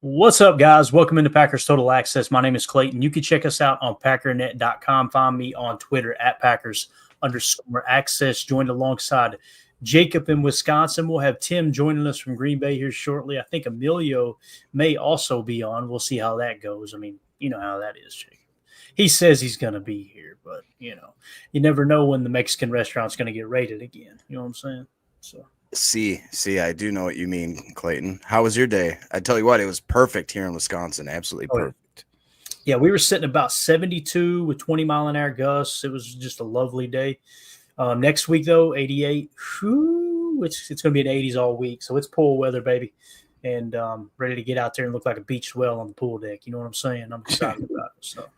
What's up, guys? Welcome into Packers Total Access. My name is Clayton. You can check us out on packernet.com. Find me on Twitter at Packers_access. Joined alongside Jacob in Wisconsin. We'll have Tim joining us from Green Bay here shortly. I think Emilio may also be on. We'll see how that goes. I mean, you know how that is, Jacob. He says he's going to be here, but, you never know when the Mexican restaurant's going to get raided again. You know what I'm saying? So. See, I do know what you mean, Clayton. How was your day? I tell you what, it was perfect here in Wisconsin. Absolutely perfect. Yeah, we were sitting about 72 with 20-mile-an-hour gusts. It was just a lovely day. Next week, though, 88. Whew, it's going to be in the 80s all week. So it's pool weather, baby. And ready to get out there and look like a beach swell on the pool deck. You know what I'm saying? I'm excited about it. So,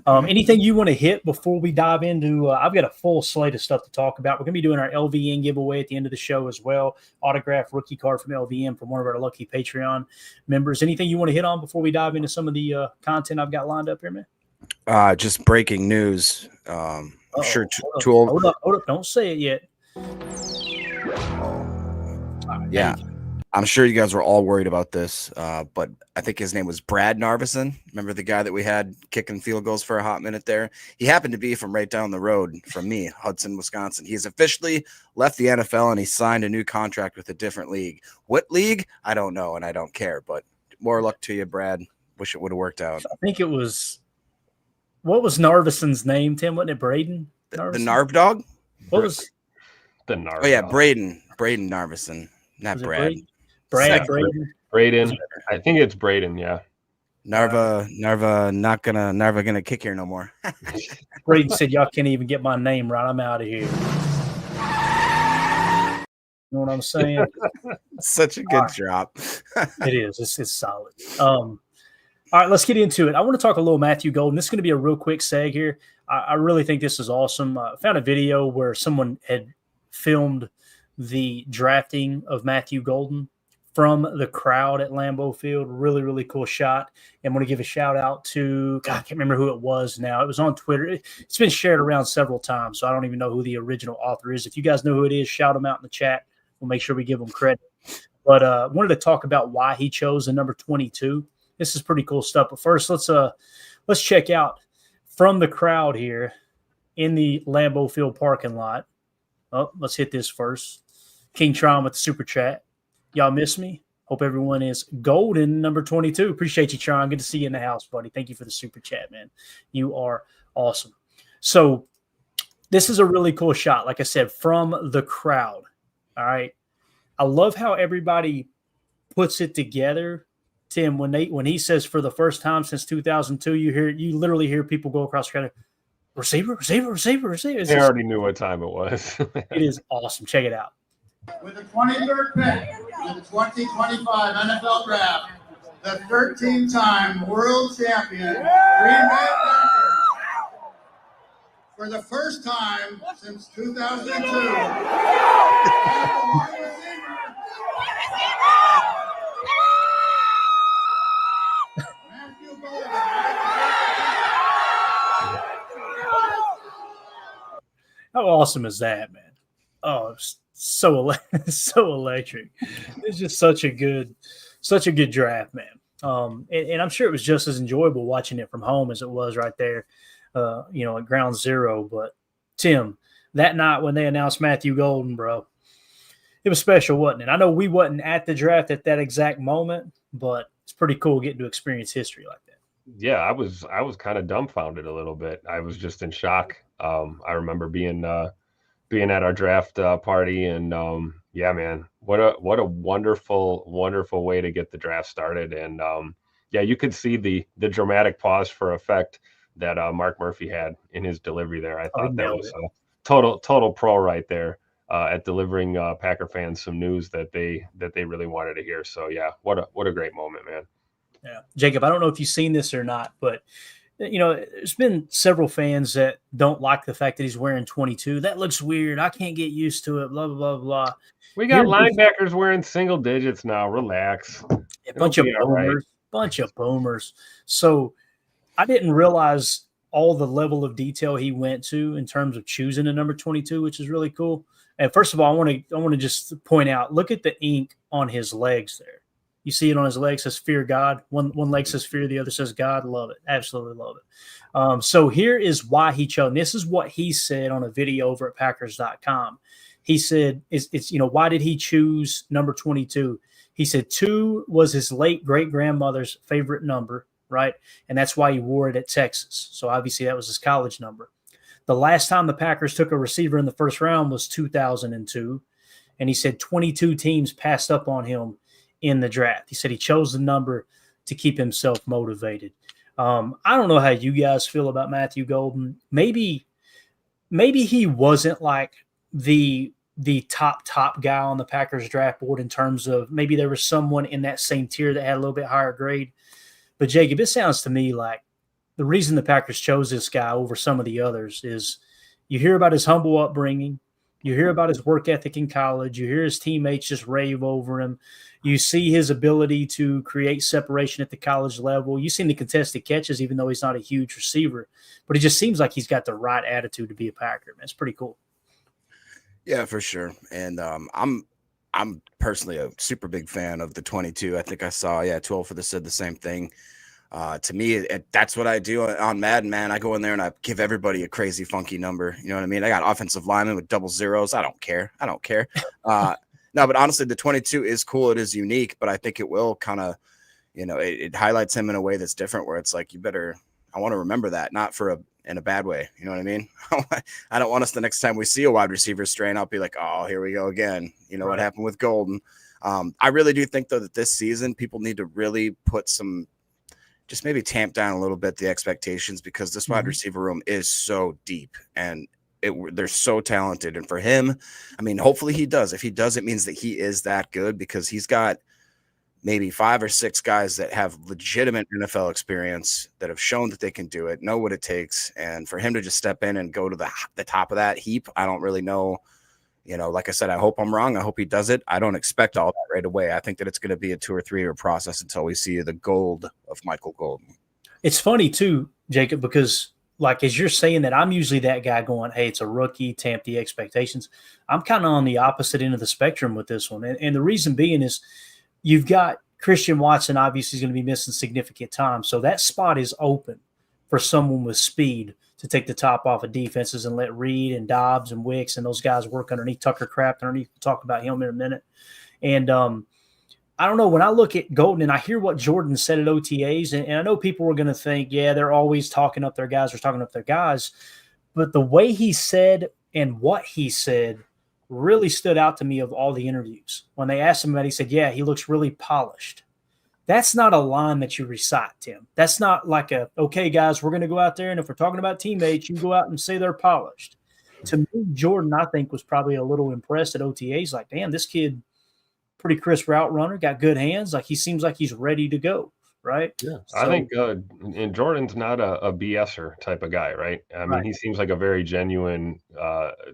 anything you want to hit before we dive into? I've got a full slate of stuff to talk about. We're going to be doing our LVN giveaway at the end of the show as well. Autographed rookie card from LVN from one of our lucky Patreon members. Anything you want to hit on before we dive into some of the content I've got lined up here, man? Just breaking news. I'm sure Hold up. Don't say it yet. Yeah. I'm sure you guys were all worried about this, but I think his name was Brad Narveson. Remember the guy that we had kicking field goals for a hot minute there? He happened to be from right down the road from me, Hudson, Wisconsin. He's officially left the NFL, and he signed a new contract with a different league. What league? I don't know, and I don't care, but more luck to you, Brad. Wish it would have worked out. I think it was – what was Narveson's name, Tim? Wasn't it Braden? The Narv dog? What was – the Narv? Oh, yeah, Braden Narveson, not Brad. Braden. I think it's Braden, yeah. Narva not gonna kick here no more. Braden said, y'all can't even get my name right. I'm out of here. You know what I'm saying? Such a good drop. It is. It's solid. All right, let's get into it. I want to talk a little Matthew Golden. This is going to be a real quick seg here. I really think this is awesome. I found a video where someone had filmed the drafting of Matthew Golden from the crowd at Lambeau Field. Really, really cool shot. And I want to give a shout out to, God, I can't remember who it was now. It was on Twitter. It's been shared around several times, so I don't even know who the original author is. If you guys know who it is, shout them out in the chat. We'll make sure we give them credit. But I wanted to talk about why he chose the number 22. This is pretty cool stuff. But first, let's check out from the crowd here in the Lambeau Field parking lot. Oh, let's hit this first. King Tron with the super chat. Y'all miss me? Hope everyone is golden, number 22. Appreciate you, Tron. Good to see you in the house, buddy. Thank you for the super chat, man. You are awesome. So this is a really cool shot, like I said, from the crowd. All right. I love how everybody puts it together. Tim, when he says for the first time since 2002, you literally hear people go across the crowd. Receiver. They already knew what time it was. It is awesome. Check it out. With the 23rd pick in the 2025 NFL Draft, the 13-time world champion Green Bay Packers, for the first time since 2002, Matthew Golden. How awesome is that, man? Oh, so electric. It's just such a good draft, man. And I'm sure it was just as enjoyable watching it from home as it was right there, at ground zero. But Tim, that night when they announced Matthew Golden, bro, it was special, wasn't it? I know we wasn't at the draft at that exact moment, but it's pretty cool getting to experience history like that. Yeah, I was kind of dumbfounded a little bit. I was just in shock. I remember being at our draft party, and yeah, man, what a wonderful way to get the draft started. And yeah, you could see the dramatic pause for effect that Mark Murphy had in his delivery there. I thought that was a total pro right there at delivering Packer fans some news that they really wanted to hear. So yeah, what a great moment, man. Yeah, Jacob, I don't know if you've seen this or not, but there's been several fans that don't like the fact that he's wearing 22. That looks weird. I can't get used to it. Blah, blah, blah, blah. We got linebackers wearing single digits now. Relax. A bunch of boomers. So I didn't realize all the level of detail he went to in terms of choosing a number 22, which is really cool. And first of all, I want to just point out, look at the ink on his legs there. You see it on his leg, says fear God. One leg says fear, the other says God. Love it. Absolutely love it. So here is why he chose. And this is what he said on a video over at Packers.com. He said, it's why did he choose number 22? He said 2 was his late great-grandmother's favorite number, right? And that's why he wore it at Texas. So obviously that was his college number. The last time the Packers took a receiver in the first round was 2002. And he said 22 teams passed up on him in the draft. He said he chose the number to keep himself motivated. I don't know how you guys feel about Matthew Golden. Maybe he wasn't like the top guy on the Packers draft board in terms of maybe there was someone in that same tier that had a little bit higher grade. But Jacob, it sounds to me like the reason the Packers chose this guy over some of the others is you hear about his humble upbringing. You hear about his work ethic in college. You hear his teammates just rave over him. You see his ability to create separation at the college level. You've seen the contested catches, even though he's not a huge receiver. But it just seems like he's got the right attitude to be a Packer. Man, it's pretty cool. Yeah, for sure. And I'm personally a super big fan of the 22. I think I saw, 12 for the said the same thing. To me, that's what I do on Madden, man. I go in there and I give everybody a crazy, funky number. You know what I mean? I got offensive linemen with double zeros. I don't care. No, but honestly, the 22 is cool. It is unique, but I think it will kind of, it highlights him in a way that's different where it's like, I want to remember that, not in a bad way. You know what I mean? I don't want us the next time we see a wide receiver strain, I'll be like, oh, here we go again. You know right. What happened with Golden. I really do think, though, that this season people need to really put just maybe tamp down a little bit the expectations because this wide receiver room is so deep and they're so talented. And for him, I mean, hopefully he does. If he does, it means that he is that good because he's got maybe 5 or 6 guys that have legitimate NFL experience that have shown that they can do it, know what it takes. And for him to just step in and go to the top of that heap, I don't really know. Like I said, I hope I'm wrong. I hope he does it. I don't expect all that right away. I think that it's going to be a 2 or 3 year process until we see the gold of Michael Golden. It's funny too, Jacob, because like as you're saying that, I'm usually that guy going, hey, it's a rookie, tamp the expectations. I'm kind of on the opposite end of the spectrum with this one. And the reason being is you've got Christian Watson obviously is going to be missing significant time. So that spot is open for someone with speed to take the top off of defenses and let Reed and Dobbs and Wicks and those guys work underneath. Tucker Kraft underneath. We'll talk about him in a minute. And I don't know. When I look at Golden and I hear what Jordan said at OTAs, and I know people were going to think, yeah, they're always talking up their guys or talking up their guys. But the way he said and what he said really stood out to me of all the interviews. When they asked him about it, he said, yeah, he looks really polished. That's not a line that you recite, Tim. That's not like okay, guys, we're going to go out there, and if we're talking about teammates, you go out and say they're polished. To me, Jordan, I think, was probably a little impressed at OTAs. Like, damn, this kid, pretty crisp route runner, got good hands. Like, he seems like he's ready to go, right? Yeah, so, I think and Jordan's not a BSer type of guy, right? I mean, he seems like a very genuine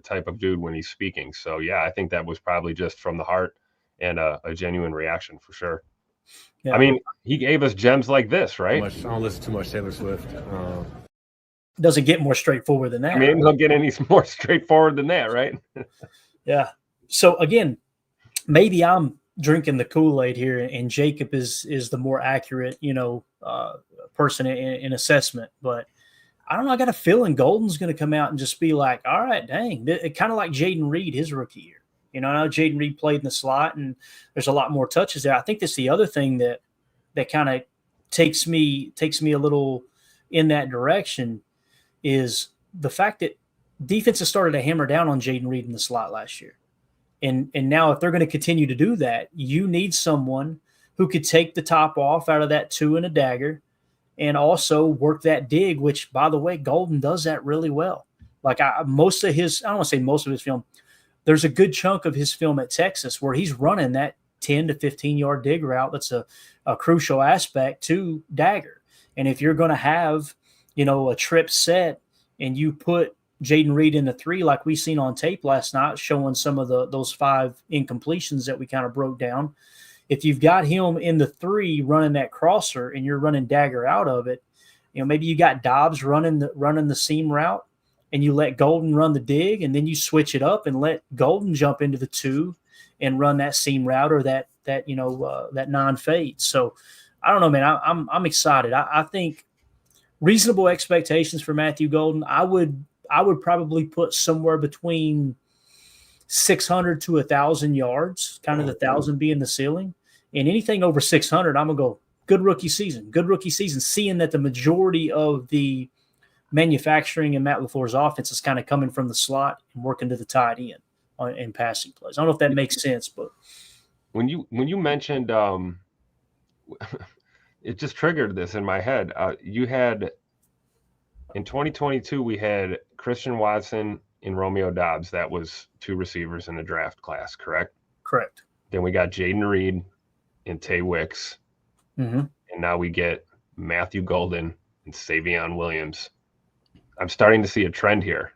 type of dude when he's speaking. So, yeah, I think that was probably just from the heart and a genuine reaction for sure. Yeah. I mean, he gave us gems like this, right? I don't listen too much Taylor Swift. Doesn't get more straightforward than that. I mean, it don't get any more straightforward than that, right? Yeah. So, again, maybe I'm drinking the Kool-Aid here, and Jacob is the more accurate, person in assessment. But I don't know. I got a feeling Golden's going to come out and just be like, all right, dang. Kind of like Jaden Reed his rookie year. I know Jaden Reed played in the slot, and there's a lot more touches there. I think that's the other thing that kind of takes me a little in that direction is the fact that defenses started to hammer down on Jaden Reed in the slot last year. And now if they're going to continue to do that, you need someone who could take the top off out of that 2 and a dagger and also work that dig, which, by the way, Golden does that really well. Like most of his – I don't want to say most of his film – there's a good chunk of his film at Texas where he's running that 10 to 15-yard dig route. That's a crucial aspect to dagger. And if you're going to have, a trip set and you put Jaden Reed in the 3 like we seen on tape last night showing some of those 5 incompletions that we kind of broke down, if you've got him in the 3 running that crosser and you're running dagger out of it, maybe you got Dobbs running the seam route, and you let Golden run the dig, and then you switch it up and let Golden jump into the 2 and run that seam route or that that non-fade. So I don't know, man. I'm excited. I think reasonable expectations for Matthew Golden. I would probably put somewhere between 600 to 1,000 yards, kind of the 1,000 being the ceiling, and anything over 600, I'm gonna go good rookie season. Good rookie season. Seeing that the majority of the manufacturing and Matt LaFleur's offense is kind of coming from the slot and working to the tight end in passing plays. I don't know if that makes sense, but when you mentioned it just triggered this in my head. You had in 2022 we had Christian Watson and Romeo Doubs. That was 2 receivers in the draft class, correct? Correct. Then we got Jaden Reed and Tay Wicks, and now we get Matthew Golden and Savion Williams. I'm starting to see a trend here.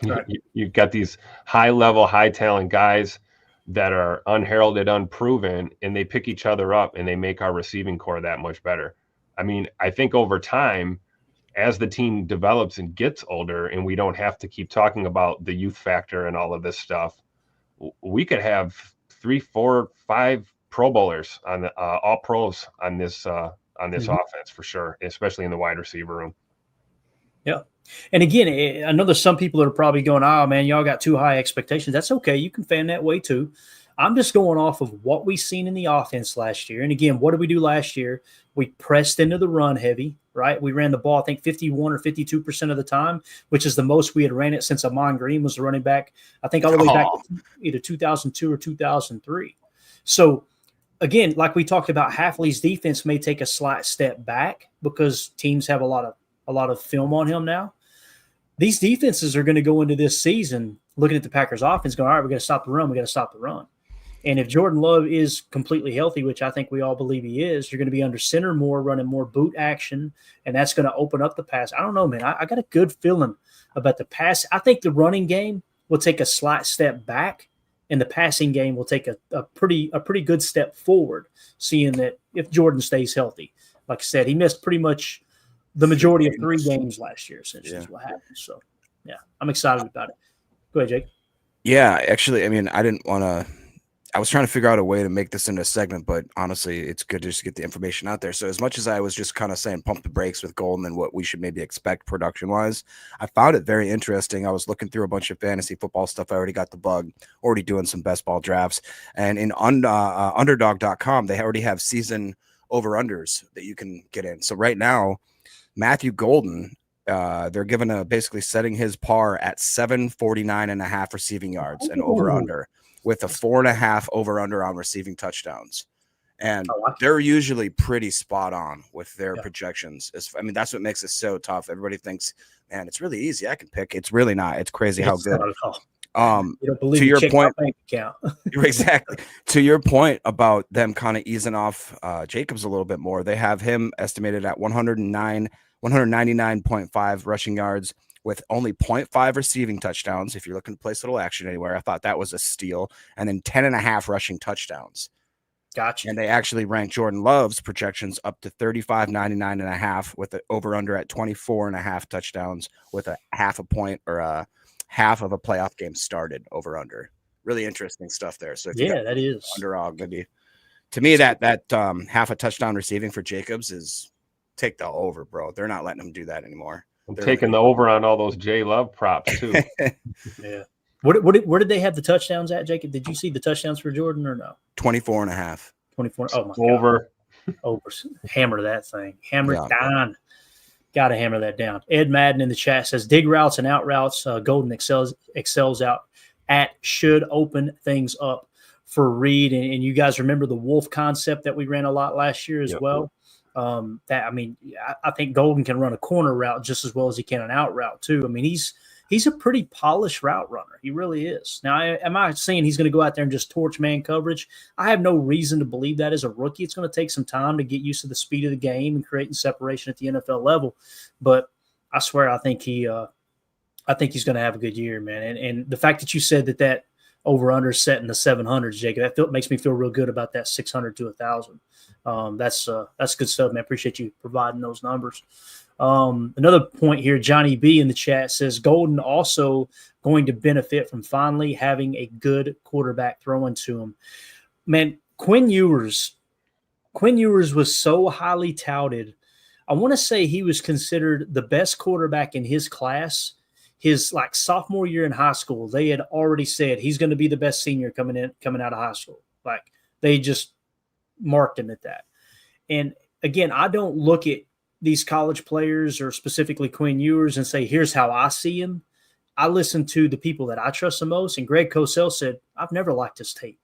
Right. You've got these high-level, high-talent guys that are unheralded, unproven, and they pick each other up and they make our receiving core that much better. I mean, I think over time, as the team develops and gets older and we don't have to keep talking about the youth factor and all of this stuff, we could have 3, 4, 5 Pro Bowlers on the all pros on this offense for sure, especially in the wide receiver room. Yeah. And again, I know there's some people that are probably going, oh, man, y'all got too high expectations. That's okay. You can fan that way too. I'm just going off of what we've seen in the offense last year. And again, what did we do last year? We pressed into the run heavy, right? We ran the ball, I think, 51 or 52% of the time, which is the most we had ran it since Amon Green was the running back, I think all the way back to either 2002 or 2003. So, again, like we talked about, Hafley's defense may take a slight step back because teams have a lot of film on him now. These defenses are going to go into this season looking at the Packers offense going, all right, we got to stop the run. We got to stop the run. And if Jordan Love is completely healthy, which I think we all believe he is, you're going to be under center more, running more boot action, and that's going to open up the pass. I don't know, man. I got a good feeling about the pass. I think the running game will take a slight step back, and the passing game will take a pretty good step forward, seeing that if Jordan stays healthy. Like I said, he missed pretty much the majority of 3 games last year, essentially, is what happened. So, yeah, I'm excited about it. Go ahead, Jake. Yeah, actually, I mean, I was trying to figure out a way to make this into a segment, but honestly, it's good to just get the information out there. So as much as I was just kind of saying pump the brakes with Golden and what we should maybe expect production-wise, I found it very interesting. I was looking through a bunch of fantasy football stuff. I already got the bug, already doing some best ball drafts. And in underdog.com, they already have season over-unders that you can get in. So right now, Matthew Golden, they're given basically setting his par at 749.5 receiving yards and over-under, with a 4.5 over-under on receiving touchdowns. And they're usually pretty spot on with their projections. I mean, that's what makes it so tough. Everybody thinks, man, it's really easy. I can pick. It's really not. It's crazy how good. You don't believe to your point, bank account. Exactly. To your point about them kind of easing off Jacobs a little bit more, they have him estimated at 199.5 rushing yards, with only 0.5 receiving touchdowns. If you're looking to place a little action anywhere, I thought that was a steal. And then 10.5 rushing touchdowns. Gotcha. And they actually ranked Jordan Love's projections up to 35.99.5 with the over-under at 24.5 touchdowns with a half a point or a half of a playoff game started over-under. Really interesting stuff there. So if that is underdog, maybe to me that half a touchdown receiving for Jacobs is take the over, bro. They're not letting him do that anymore. I'm taking the over on all those J Love props too. Yeah. Where did they have the touchdowns at, Jacob? Did you see the touchdowns for Jordan or no? 24.5. 24. Oh my over. God. Over. Hammer that thing. Hammer it down. Got to hammer that down. Ed Madden in the chat says dig routes and out routes. Golden excels out at should open things up for Reed. And you guys remember the Wolf concept that we ran a lot last year as well. I think Golden can run a corner route just as well as he can an out route too. I mean, he's a pretty polished route runner. He really is. Now, am I saying he's going to go out there and just torch man coverage? I have no reason to believe that as a rookie. It's going to take some time to get used to the speed of the game and creating separation at the NFL level. But I swear, I think he's going to have a good year, man. And the fact that you said that over-under set in the 700s, Jacob, that makes me feel real good about that 600 to 1,000. That's good stuff, man. Appreciate you providing those numbers. Another point here, Johnny B in the chat says Golden also going to benefit from finally having a good quarterback throwing to him. Man, Quinn Ewers was so highly touted. I want to say he was considered the best quarterback in his class. His like sophomore year in high school, they had already said he's going to be the best senior coming out of high school. Like they just marked him at that. And again, I don't look at these college players or specifically Quinn Ewers and say, here's how I see him. I listen to the people that I trust the most. And Greg Cosell said, I've never liked his tape.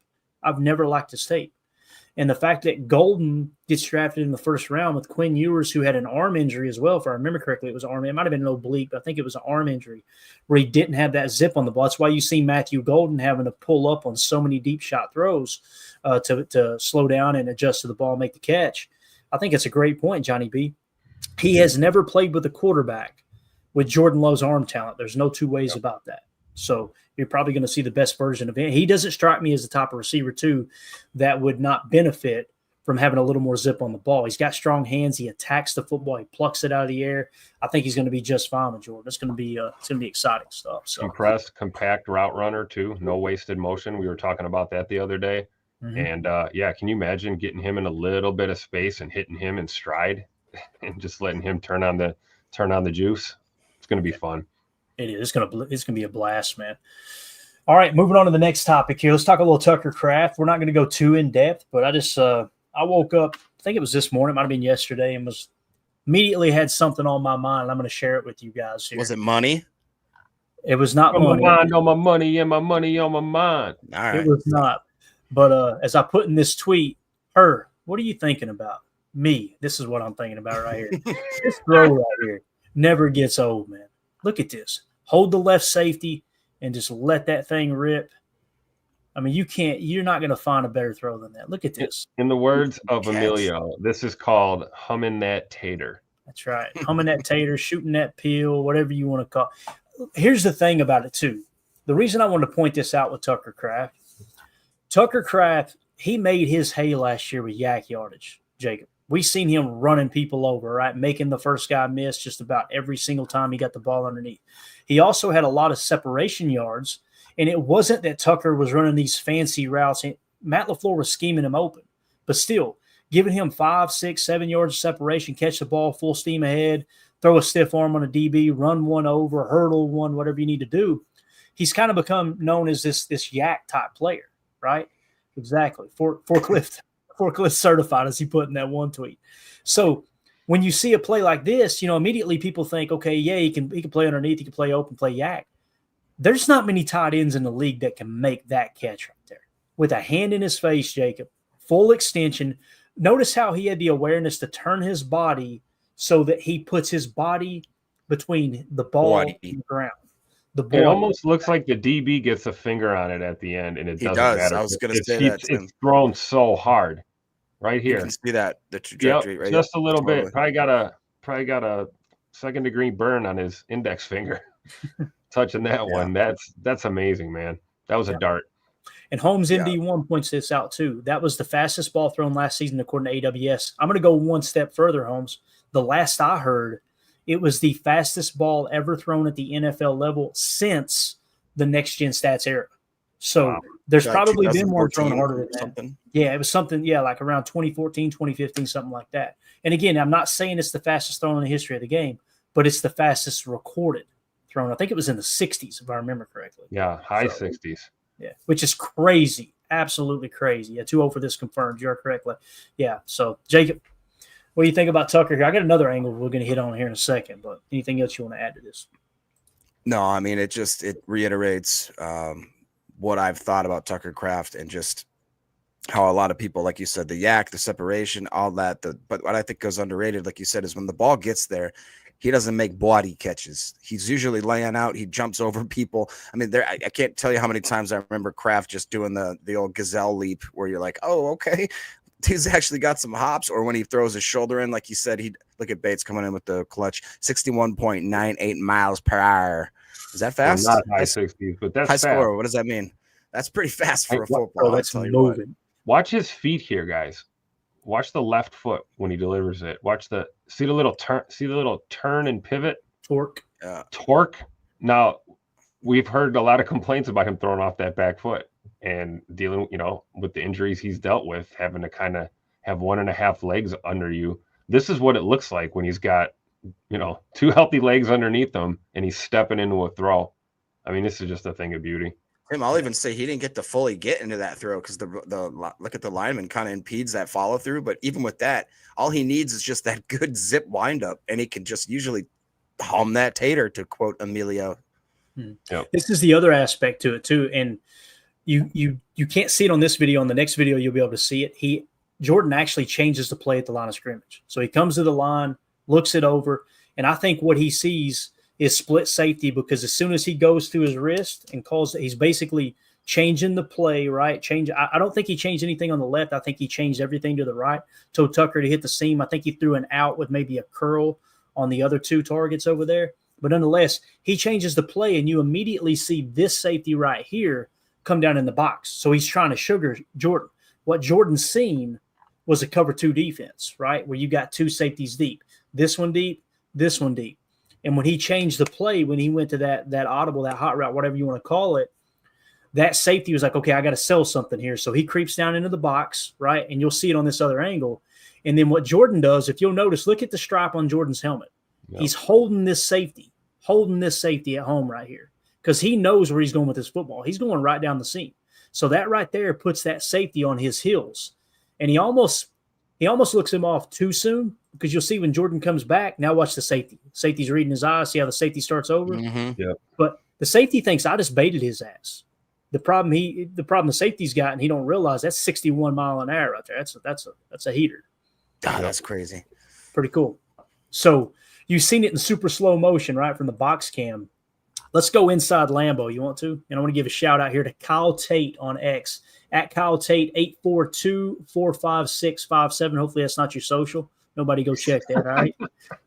And the fact that Golden gets drafted in the first round with Quinn Ewers, who had an arm injury as well, if I remember correctly, it was arm. It might have been an oblique, but I think it was an arm injury where he didn't have that zip on the ball. That's why you see Matthew Golden having to pull up on so many deep shot throws to slow down and adjust to the ball and make the catch. I think it's a great point, Johnny B. He has never played with a quarterback with Jordan Love's arm talent. There's no two ways about that. So you're probably going to see the best version of him. He doesn't strike me as the type of receiver, too, that would not benefit from having a little more zip on the ball. He's got strong hands. He attacks the football. He plucks it out of the air. I think he's going to be just fine with Jordan. It's going to be exciting stuff. So compressed, compact route runner, too. No wasted motion. We were talking about that the other day. Mm-hmm. And, can you imagine getting him in a little bit of space and hitting him in stride and just letting him turn on the juice? It's going to be fun. It is. It's gonna be a blast, man. All right, moving on to the next topic here. Let's talk a little Tucker Kraft. We're not going to go too in depth, but I woke up. I think it was this morning. It might have been yesterday, and was immediately had something on my mind. I'm going to share it with you guys here. Was it money? It was not money. My mind on my money and my money on my mind. All right. It was not. But as I put in this tweet, what are you thinking about? Me. This is what I'm thinking about right here. This throw right here never gets old, man. Look at this. Hold the left safety and just let that thing rip. I mean, you're not going to find a better throw than that. Look at this. In the words of Emilio, this is called humming that tater. That's right. Humming that tater, shooting that peel, whatever you want to call it. Here's the thing about it, too. The reason I wanted to point this out with Tucker Kraft, he made his hay last year with yak yardage, Jacob. We seen him running people over, right? Making the first guy miss just about every single time he got the ball underneath. He also had a lot of separation yards, and it wasn't that Tucker was running these fancy routes. Matt LaFleur was scheming him open, but still giving him 5, 6, 7 yards of separation, catch the ball full steam ahead, throw a stiff arm on a DB, run one over, hurdle one, whatever you need to do. He's kind of become known as this yak type player, right? Exactly. Forklift certified, as he put in that one tweet. So when you see a play like this, immediately people think, okay, yeah, he can play underneath, he can play open, play yak. There's not many tight ends in the league that can make that catch right there. With a hand in his face, Jacob, full extension. Notice how he had the awareness to turn his body so that he puts his body between the ball and the ground. It almost looks like the DB gets a finger on it at the end, and it doesn't matter. I was going to say that. It's thrown so hard, right here. You can see that the trajectory, right? Just a little bit. Probably got a second-degree burn on his index finger, touching that one. That's amazing, man. That was a dart. And Holmes MD1 points this out too. That was the fastest ball thrown last season according to AWS. I'm going to go one step further, Holmes. The last I heard, it was the fastest ball ever thrown at the NFL level since the Next Gen Stats era. So there's probably been more thrown harder than that. Yeah, it was something, like around 2014, 2015, something like that. And again, I'm not saying it's the fastest thrown in the history of the game, but it's the fastest recorded thrown. I think it was in the 60s, if I remember correctly. Yeah, high 60s. Yeah, which is crazy. Absolutely crazy. Yeah, 2-0 for this confirmed. You're correct. Yeah, so Jacob, what do you think about Tucker here? I got another angle we're going to hit on here in a second, but anything else you want to add to this? No, I mean, it reiterates what I've thought about Tucker Kraft and just how a lot of people, like you said, the yak, the separation, all that. But what I think goes underrated, like you said, is when the ball gets there, he doesn't make body catches. He's usually laying out. He jumps over people. I mean, I can't tell you how many times I remember Kraft just doing the old gazelle leap where you're like, oh, okay. He's actually got some hops, or when he throws his shoulder in, like you said, he'd look at Bates coming in with the clutch, 61.98 miles per hour. Is that fast? Well, not high 60s, but that's high fast. score. What does that mean? That's pretty fast for a football. That's moving. Watch his feet here, guys. Watch the left foot when he delivers it. See the little turn and pivot. Torque. Now, we've heard a lot of complaints about him throwing off that back foot. and dealing, with the injuries he's dealt with, having to kind of have 1.5 legs under you. This is what it looks like when he's got, 2 healthy legs underneath him and he's stepping into a throw. I mean, this is just a thing of beauty. Tim, I'll even say he didn't get to fully get into that throw because the look at the lineman kind of impedes that follow through. But even with that, all he needs is just that good zip windup, and he can just usually hum that tater, to quote Emilio. Yep. This is the other aspect to it too, and you can't see it on this video. On the next video, you'll be able to see it. Jordan actually changes the play at the line of scrimmage. So he comes to the line, looks it over, and I think what he sees is split safety, because as soon as he goes through his wrist and calls it, he's basically changing the play, right? I don't think he changed anything on the left. I think he changed everything to the right. Told Tucker to hit the seam. I think he threw an out with maybe a curl on the other 2 targets over there. But nonetheless, he changes the play, and you immediately see this safety right here come down in the box. So he's trying to sugar Jordan. What Jordan's seen was a cover 2 defense, right? Where you got 2 safeties deep. This one deep, this one deep. And when he changed the play, when he went to that audible, that hot route, whatever you want to call it, that safety was like, okay, I got to sell something here. So he creeps down into the box, right? And you'll see it on this other angle. And then what Jordan does, if you'll notice, look at the stripe on Jordan's helmet. Yep. He's holding this safety at home right here, because he knows where he's going with his football. He's going right down the seam. So that right there puts that safety on his heels. And he almost looks him off too soon, because you'll see when Jordan comes back, now watch the safety. Safety's reading his eyes. See how the safety starts over? Mm-hmm. Yeah. But the safety thinks I just baited his ass. The problem the safety's got, and he don't realize, that's 61 mile an hour right there. That's a heater. God, that's crazy. Pretty cool. So you've seen it in super slow motion, right, from the box cam. Let's go inside Lambeau. You want to? And I want to give a shout out here to Kyle Tate on X, at Kyle Tate 842-45657. Hopefully that's not your social. Nobody go check that, all right?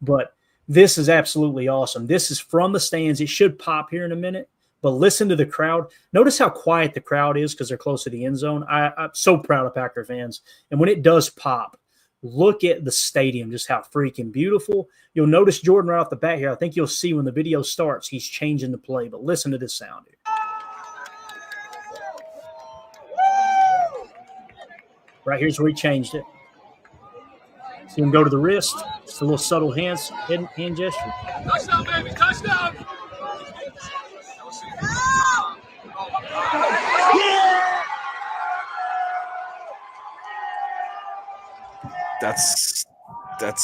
But this is absolutely awesome. This is from the stands. It should pop here in a minute, but listen to the crowd. Notice how quiet the crowd is, because they're close to the end zone. I'm so proud of Packer fans. And when it does pop, look at the stadium, just how freaking beautiful. You'll notice Jordan right off the bat here. I think you'll see when the video starts, he's changing the play. But listen to this sound here. Right here's where he changed it. See him go to the wrist. Just a little subtle hand gesture. Touchdown, baby! Touchdown! That's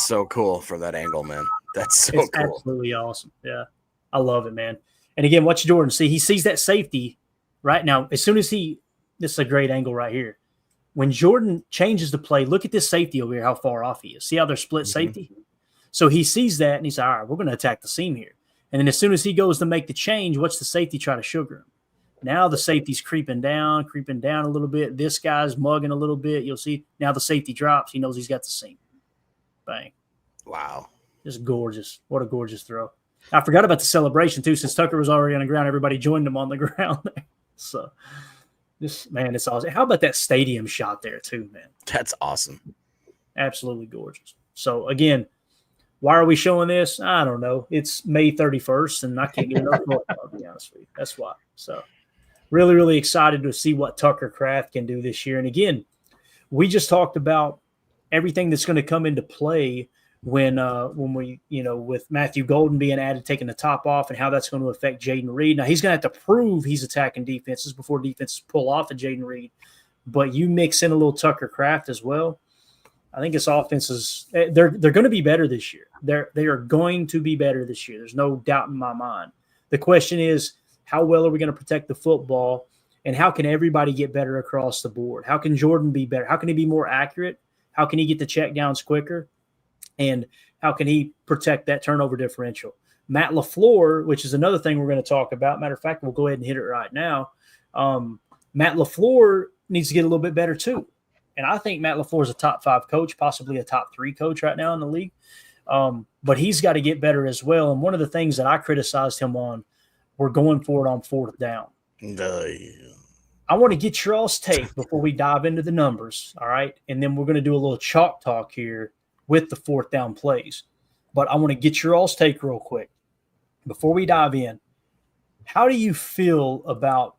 so cool from that angle, man. That's so it's cool. Absolutely awesome. Yeah. I love it, man. And again, watch Jordan. See, he sees that safety right now. As soon as this is a great angle right here. When Jordan changes the play, look at this safety over here, how far off he is. See how they're split safety? So he sees that, and he's like, all right, we're going to attack the seam here. And then as soon as he goes to make the change, what's the safety try to sugar him? Now the safety's creeping down a little bit. This guy's mugging a little bit. You'll see now the safety drops. He knows he's got the seam. Bang. Wow. Just gorgeous. What a gorgeous throw. I forgot about the celebration, too. Since Tucker was already on the ground, everybody joined him on the ground there. So, it's awesome. How about that stadium shot there, too, man? That's awesome. Absolutely gorgeous. So, again, why are we showing this? I don't know. It's May 31st, and I can't get enough football, to be honest with you. That's why. So, really, really excited to see what Tucker Kraft can do this year. And, again, we just talked about everything that's going to come into play when we, with Matthew Golden being added, taking the top off, and how that's going to affect Jaden Reed. Now, he's going to have to prove he's attacking defenses before defenses pull off of Jaden Reed. But you mix in a little Tucker Kraft as well. I think his offenses, they're going to be better this year. They are going to be better this year. There's no doubt in my mind. The question is, how well are we going to protect the football, and how can everybody get better across the board? How can Jordan be better? How can he be more accurate? How can he get the checkdowns quicker? And how can he protect that turnover differential? Matt LaFleur, which is another thing we're going to talk about. Matter of fact, we'll go ahead and hit it right now. Matt LaFleur needs to get a little bit better too. And I think Matt LaFleur is a top 5 coach, possibly a top 3 coach right now in the league. But he's got to get better as well. And one of the things that I criticized him on, we're going for it on 4th down. I want to get your all's take before we dive into the numbers, all right? And then we're going to do a little chalk talk here with the 4th down plays. But I want to get your all's take real quick before we dive in. How do you feel about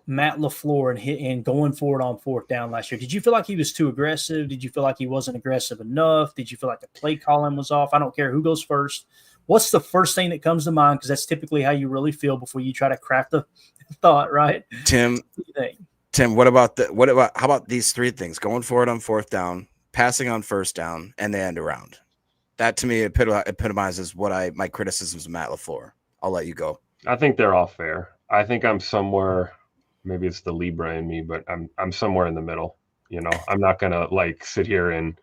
Matt LaFleur and going for it on fourth down last year? Did you feel like he was too aggressive? Did you feel like he wasn't aggressive enough? Did you feel like the play calling was off? I don't care who goes first. What's the first thing that comes to mind? Because that's typically how you really feel before you try to craft a thought, right? Tim, how about these three things? Going for it on fourth down, passing on first down, and the end around. That to me epitomizes what my criticisms of Matt LaFleur. I'll let you go. I think they're all fair. I think I'm somewhere, maybe it's the Libra in me, but I'm somewhere in the middle. I'm not gonna like sit here and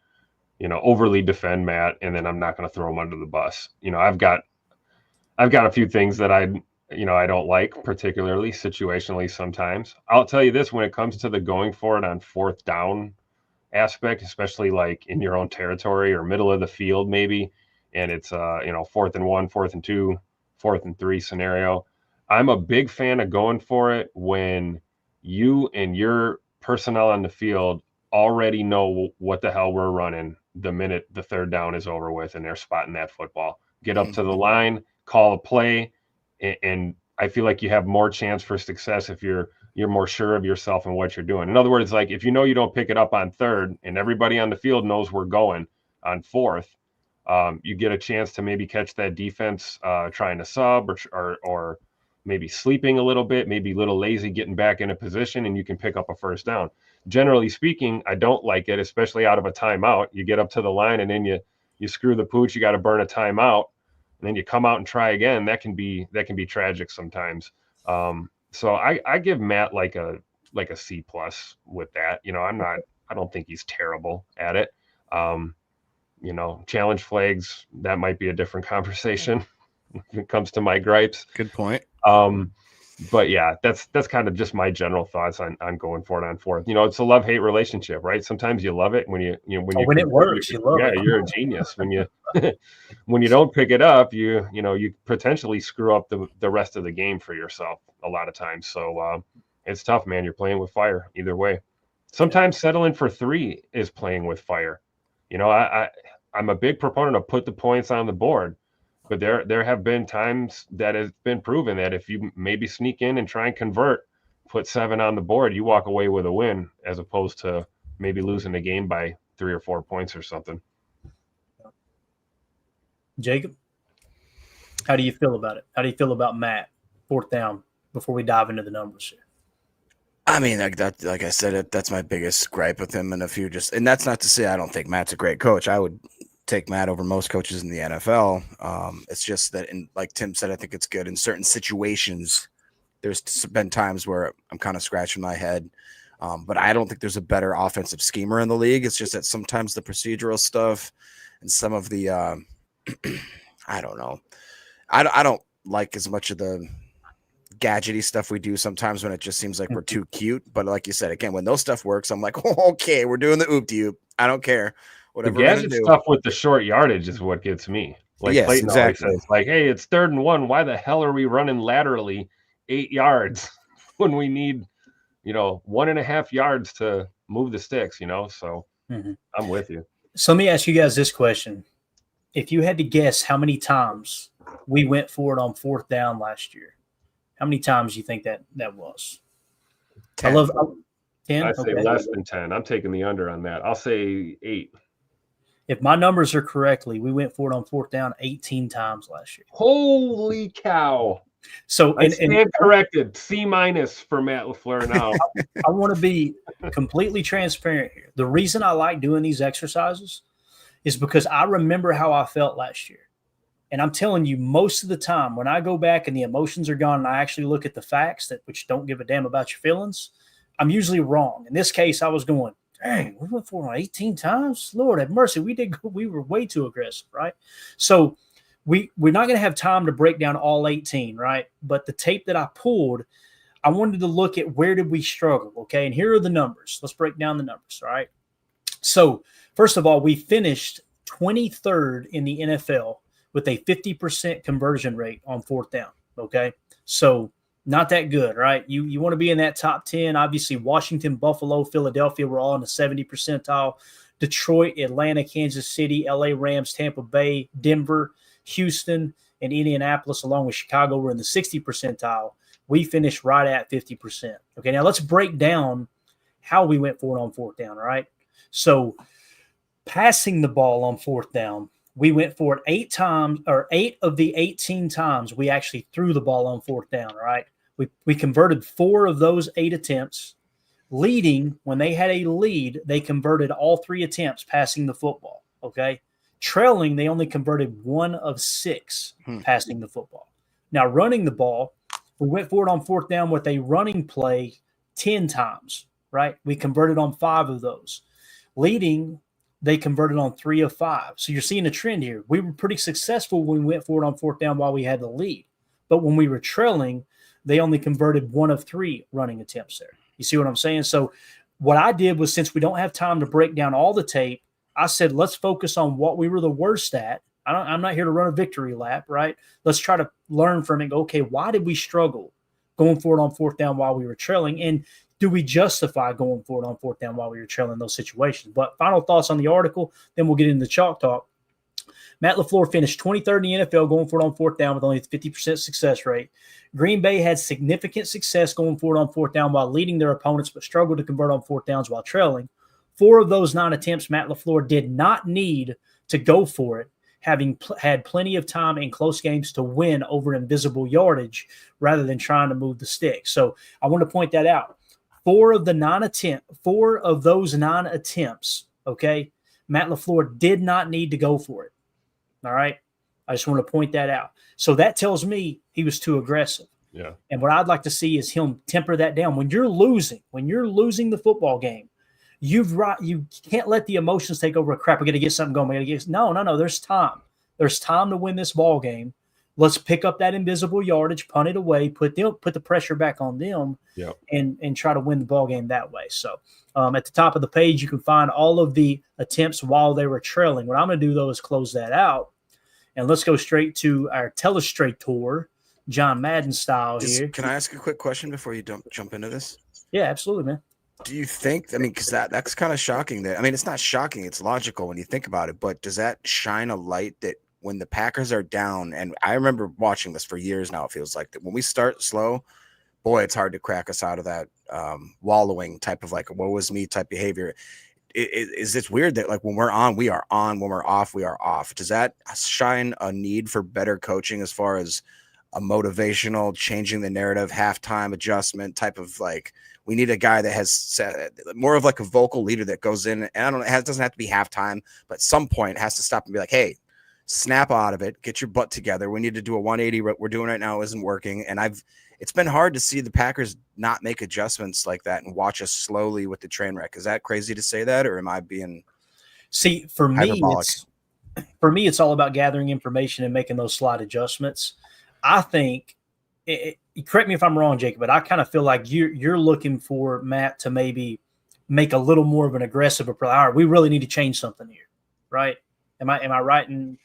overly defend Matt, and then I'm not gonna throw him under the bus. I've got a few things that I don't like, particularly situationally sometimes. I'll tell you this, when it comes to the going for it on fourth down aspect, especially like in your own territory or middle of the field maybe, and it's 4th and 1, 4th and 2, 4th and 3 scenario, I'm a big fan of going for it when you and your personnel on the field already know what the hell we're running the minute the third down is over with and they're spotting that football. Get up to the line, call a play, and I feel like you have more chance for success if you're more sure of yourself and what you're doing. In other words, like if you don't pick it up on third and everybody on the field knows we're going on fourth, you get a chance to maybe catch that defense trying to sub or maybe sleeping a little bit, maybe a little lazy getting back in a position, and you can pick up a first down. Generally speaking, I don't like it, especially out of a timeout. You get up to the line and then you screw the pooch, you got to burn a timeout, and then you come out and try again. That can be tragic sometimes. So I give Matt like a C+ with that. I don't think he's terrible at it. Challenge flags, that might be a different conversation when it comes to my gripes. Good point. But yeah, that's kind of just my general thoughts on going for it on fourth. It's a love-hate relationship, right? Sometimes you love it when when it works, you love it. You're a genius. When you when you don't pick it up, you potentially screw up the rest of the game for yourself a lot of times. So it's tough, man. You're playing with fire either way. Sometimes settling for 3 is playing with fire. I'm a big proponent of put the points on the board. But there have been times that has been proven that if you maybe sneak in and try and convert, put 7 on the board, you walk away with a win as opposed to maybe losing the game by 3 or 4 points or something. Jacob, how do you feel about it? How do you feel about Matt, fourth down, before we dive into the numbers here? I mean, like I said, that's my biggest gripe with him. And and that's not to say I don't think Matt's a great coach. I would take Matt over most coaches in the NFL. It's just that, like Tim said, I think it's good in certain situations. There's been times where I'm kind of scratching my head, but I don't think there's a better offensive schemer in the league. It's just that sometimes the procedural stuff and some of the I don't know. I don't like as much of the gadgety stuff we do sometimes when it just seems like we're too cute. But like you said, again, when those stuff works, I'm like, oh, okay, we're doing the oop-de-oop. I don't care. Whatever the gadget stuff with the short yardage is what gets me. Like yes, Clayton exactly. Always says, like, hey, it's 3rd and 1. Why the hell are we running laterally 8 yards when we need, 1.5 yards to move the sticks, So I'm with you. So let me ask you guys this question. If you had to guess how many times we went for it on fourth down last year, how many times do you think that was? 10. 10? I'd say less than 10. I'm taking the under on that. I'll say 8. If my numbers are correctly, we went for it on fourth down 18 times last year. Holy cow. So I stand corrected. C- for Matt LaFleur now. I want to be completely transparent here. The reason I like doing these exercises is because I remember how I felt last year. And I'm telling you, most of the time when I go back and the emotions are gone and I actually look at the facts which don't give a damn about your feelings, I'm usually wrong. In this case, I was going, dang, we went for it 18 times? Lord have mercy. We were way too aggressive, right? So we're not going to have time to break down all 18, right? But the tape that I pulled, I wanted to look at where did we struggle, okay? And here are the numbers. Let's break down the numbers, all right? So first of all, we finished 23rd in the NFL with a 50% conversion rate on fourth down, okay? So not that good, right? You want to be in that top 10. Obviously, Washington, Buffalo, Philadelphia were all in the 70 percentile. Detroit, Atlanta, Kansas City, LA Rams, Tampa Bay, Denver, Houston, and Indianapolis, along with Chicago, were in the 60 percentile. We finished right at 50%. Okay, now let's break down how we went for it on fourth down, all right? So passing the ball on fourth down, we went for it 8 times, or 8 of the 18 times we actually threw the ball on fourth down, all right? We converted 4 of those 8 attempts. Leading, when they had a lead, they converted all 3 attempts passing the football, okay? Trailing, they only converted 1 of 6 passing the football. Now, running the ball, we went for it on fourth down with a running play 10 times, right? We converted on 5 of those. Leading, they converted on 3 of 5. So you're seeing a trend here. We were pretty successful when we went for it on fourth down while we had the lead. But when we were trailing, they only converted 1 of 3 running attempts there. You see what I'm saying? So what I did was, since we don't have time to break down all the tape, I said, let's focus on what we were the worst at. I'm not here to run a victory lap, right? Let's try to learn from it. Okay, why did we struggle going for it on fourth down while we were trailing? And do we justify going for it on fourth down while we were trailing in those situations? But final thoughts on the article, then we'll get into the chalk talk. Matt LaFleur finished 23rd in the NFL going for it on fourth down with only a 50% success rate. Green Bay had significant success going for it on fourth down while leading their opponents, but struggled to convert on fourth downs while trailing. 4 of those 9 attempts, Matt LaFleur did not need to go for it, having had plenty of time in close games to win over invisible yardage rather than trying to move the stick. So I want to point that out. 4 of those 9 attempts, okay, Matt LaFleur did not need to go for it. All right. I just want to point that out. So that tells me he was too aggressive. Yeah. And what I'd like to see is him temper that down. When you're losing the football game, you can't let the emotions take over. Crap, we got to get something going. No. There's time. There's time to win this ball game. Let's pick up that invisible yardage, punt it away, put the pressure back on them, and try to win the ball game that way. So at the top of the page, you can find all of the attempts while they were trailing. What I'm going to do, though, is close that out. And let's go straight to our telestrator, John Madden style here. Can I ask a quick question before you jump into this? Yeah, absolutely, man. Do you think, because that's kind of shocking it's not shocking, it's logical when you think about it, but does that shine a light that when the Packers are down, and I remember watching this for years now, it feels like that when we start slow, boy, it's hard to crack us out of that wallowing type of like a woe is me type behavior. Is it weird that like when we're on, we are on, when we're off, we are off? Does that shine a need for better coaching as far as a motivational, changing the narrative, halftime adjustment type of like, we need a guy that has more of like a vocal leader that goes in, and it doesn't have to be halftime, but at some point has to stop and be like, hey, snap out of it, get your butt together. We need to do a 180. What we're doing right now isn't working. And it's been hard to see the Packers not make adjustments like that and watch us slowly with the train wreck. Is that crazy to say that, or am I being hyperbolic? For me, it's all about gathering information and making those slight adjustments. I think, correct me if I'm wrong, Jacob, but I kind of feel like you're looking for Matt to maybe make a little more of an aggressive approach. All right, we really need to change something here, right? Am I right in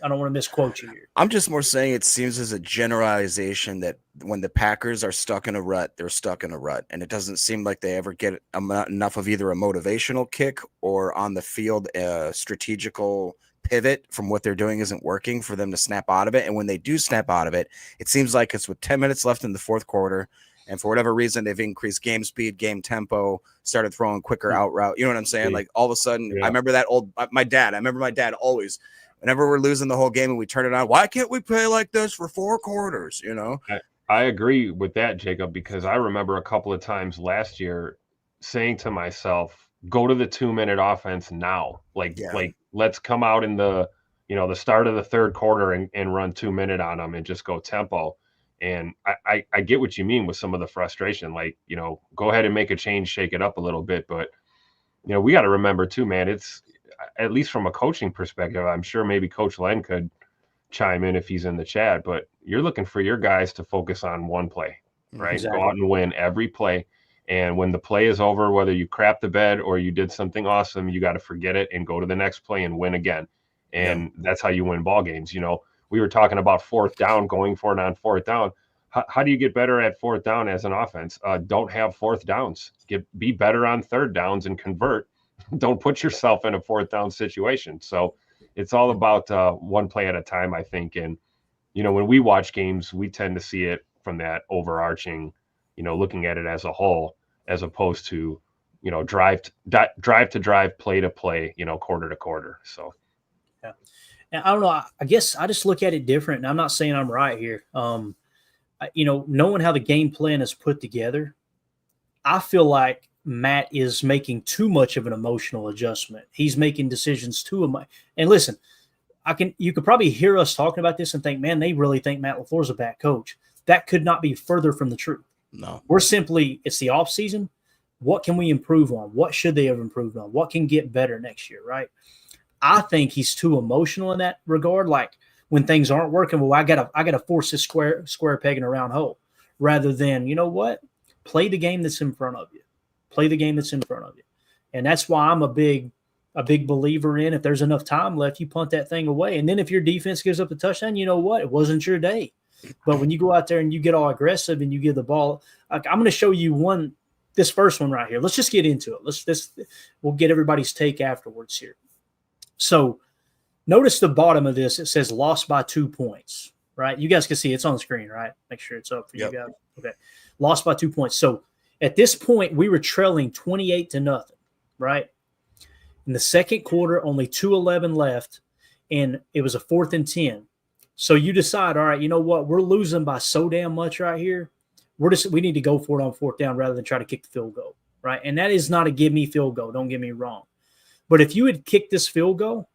I don't want to misquote you here. I'm just more saying it seems as a generalization that when the Packers are stuck in a rut, they're stuck in a rut. And it doesn't seem like they ever get enough of either a motivational kick or on the field a strategical pivot from what they're doing isn't working for them to snap out of it. And when they do snap out of it, it seems like it's with 10 minutes left in the fourth quarter. And for whatever reason, they've increased game speed, game tempo, started throwing quicker out route. You know what I'm saying? Like all of a sudden, I remember that my dad always, whenever we're losing the whole game and we turn it on, why can't we play like this for 4 quarters? You know? I agree with that, Jacob, because I remember a couple of times last year saying to myself, go to the 2-minute offense now. Like let's come out in the start of the third quarter and run 2-minute on them and just go tempo. And I get what you mean with some of the frustration, like, go ahead and make a change, shake it up a little bit. But, we got to remember too, man, it's at least from a coaching perspective, I'm sure maybe Coach Len could chime in if he's in the chat, but you're looking for your guys to focus on one play, right? Exactly. Go out and win every play. And when the play is over, whether you crap the bed or you did something awesome, you got to forget it and go to the next play and win again. And that's how you win ball games. We were talking about fourth down, going for it on fourth down. How do you get better at fourth down as an offense? Don't have fourth downs. Be better on third downs and convert. Don't put yourself in a fourth down situation. So it's all about one play at a time, I think. And, when we watch games, we tend to see it from that overarching, looking at it as a whole, as opposed to, drive to drive, play to play, quarter to quarter. So, yeah. And I don't know. I guess I just look at it different. And I'm not saying I'm right here. Knowing how the game plan is put together, I feel like Matt is making too much of an emotional adjustment. He's making decisions too much. And listen, you could probably hear us talking about this and think, man, they really think Matt LaFleur's a bad coach. That could not be further from the truth. No. It's the offseason. What can we improve on? What should they have improved on? What can get better next year, right? I think he's too emotional in that regard. Like when things aren't working, well, I gotta force this square peg in a round hole, rather than, you know what? Play the game that's in front of you. Play the game that's in front of you. And that's why I'm a big believer in, if there's enough time left, you punt that thing away. And then if your defense gives up a touchdown, you know what? It wasn't your day. But when you go out there and you get all aggressive and you give the ball, like I'm going to show you this first one right here. Let's just get into it. We'll get everybody's take afterwards here. So notice the bottom of this. It says lost by 2 points, right? You guys can see it's on the screen, right? Make sure it's up for you guys. Okay. Lost by 2 points. So at this point, we were trailing 28-0, right? In the second quarter, only 2:11 left, and it was a 4th and 10. So you decide, all right, you know what? We're losing by so damn much right here. We need to go for it on 4th down rather than try to kick the field goal, right? And that is not a give me field goal. Don't get me wrong. But if you had kicked this field goal,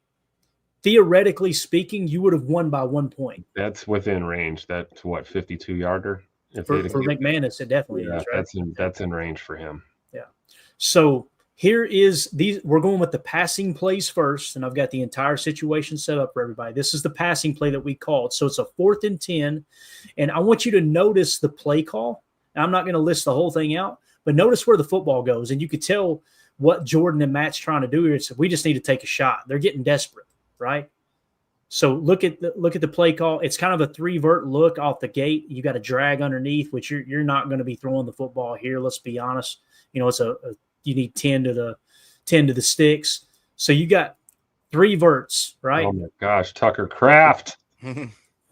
theoretically speaking, you would have won by 1 point. That's within range. That's 52-yarder. For McManus, it definitely is, right? That's in range for him. Yeah. So here is we're going with the passing plays first, and I've got the entire situation set up for everybody. This is the passing play that we called. So it's a 4th and 10, and I want you to notice the play call. Now, I'm not going to list the whole thing out, but notice where the football goes, and you could tell what Jordan and Matt's trying to do here. It's we just need to take a shot. They're getting desperate, right? So look at the play call. It's kind of a 3-vert look off the gate. You got a drag underneath, which you're not going to be throwing the football here. Let's be honest. It's you need 10 to the sticks. So you got 3 verts, right? Oh my gosh, Tucker Kraft.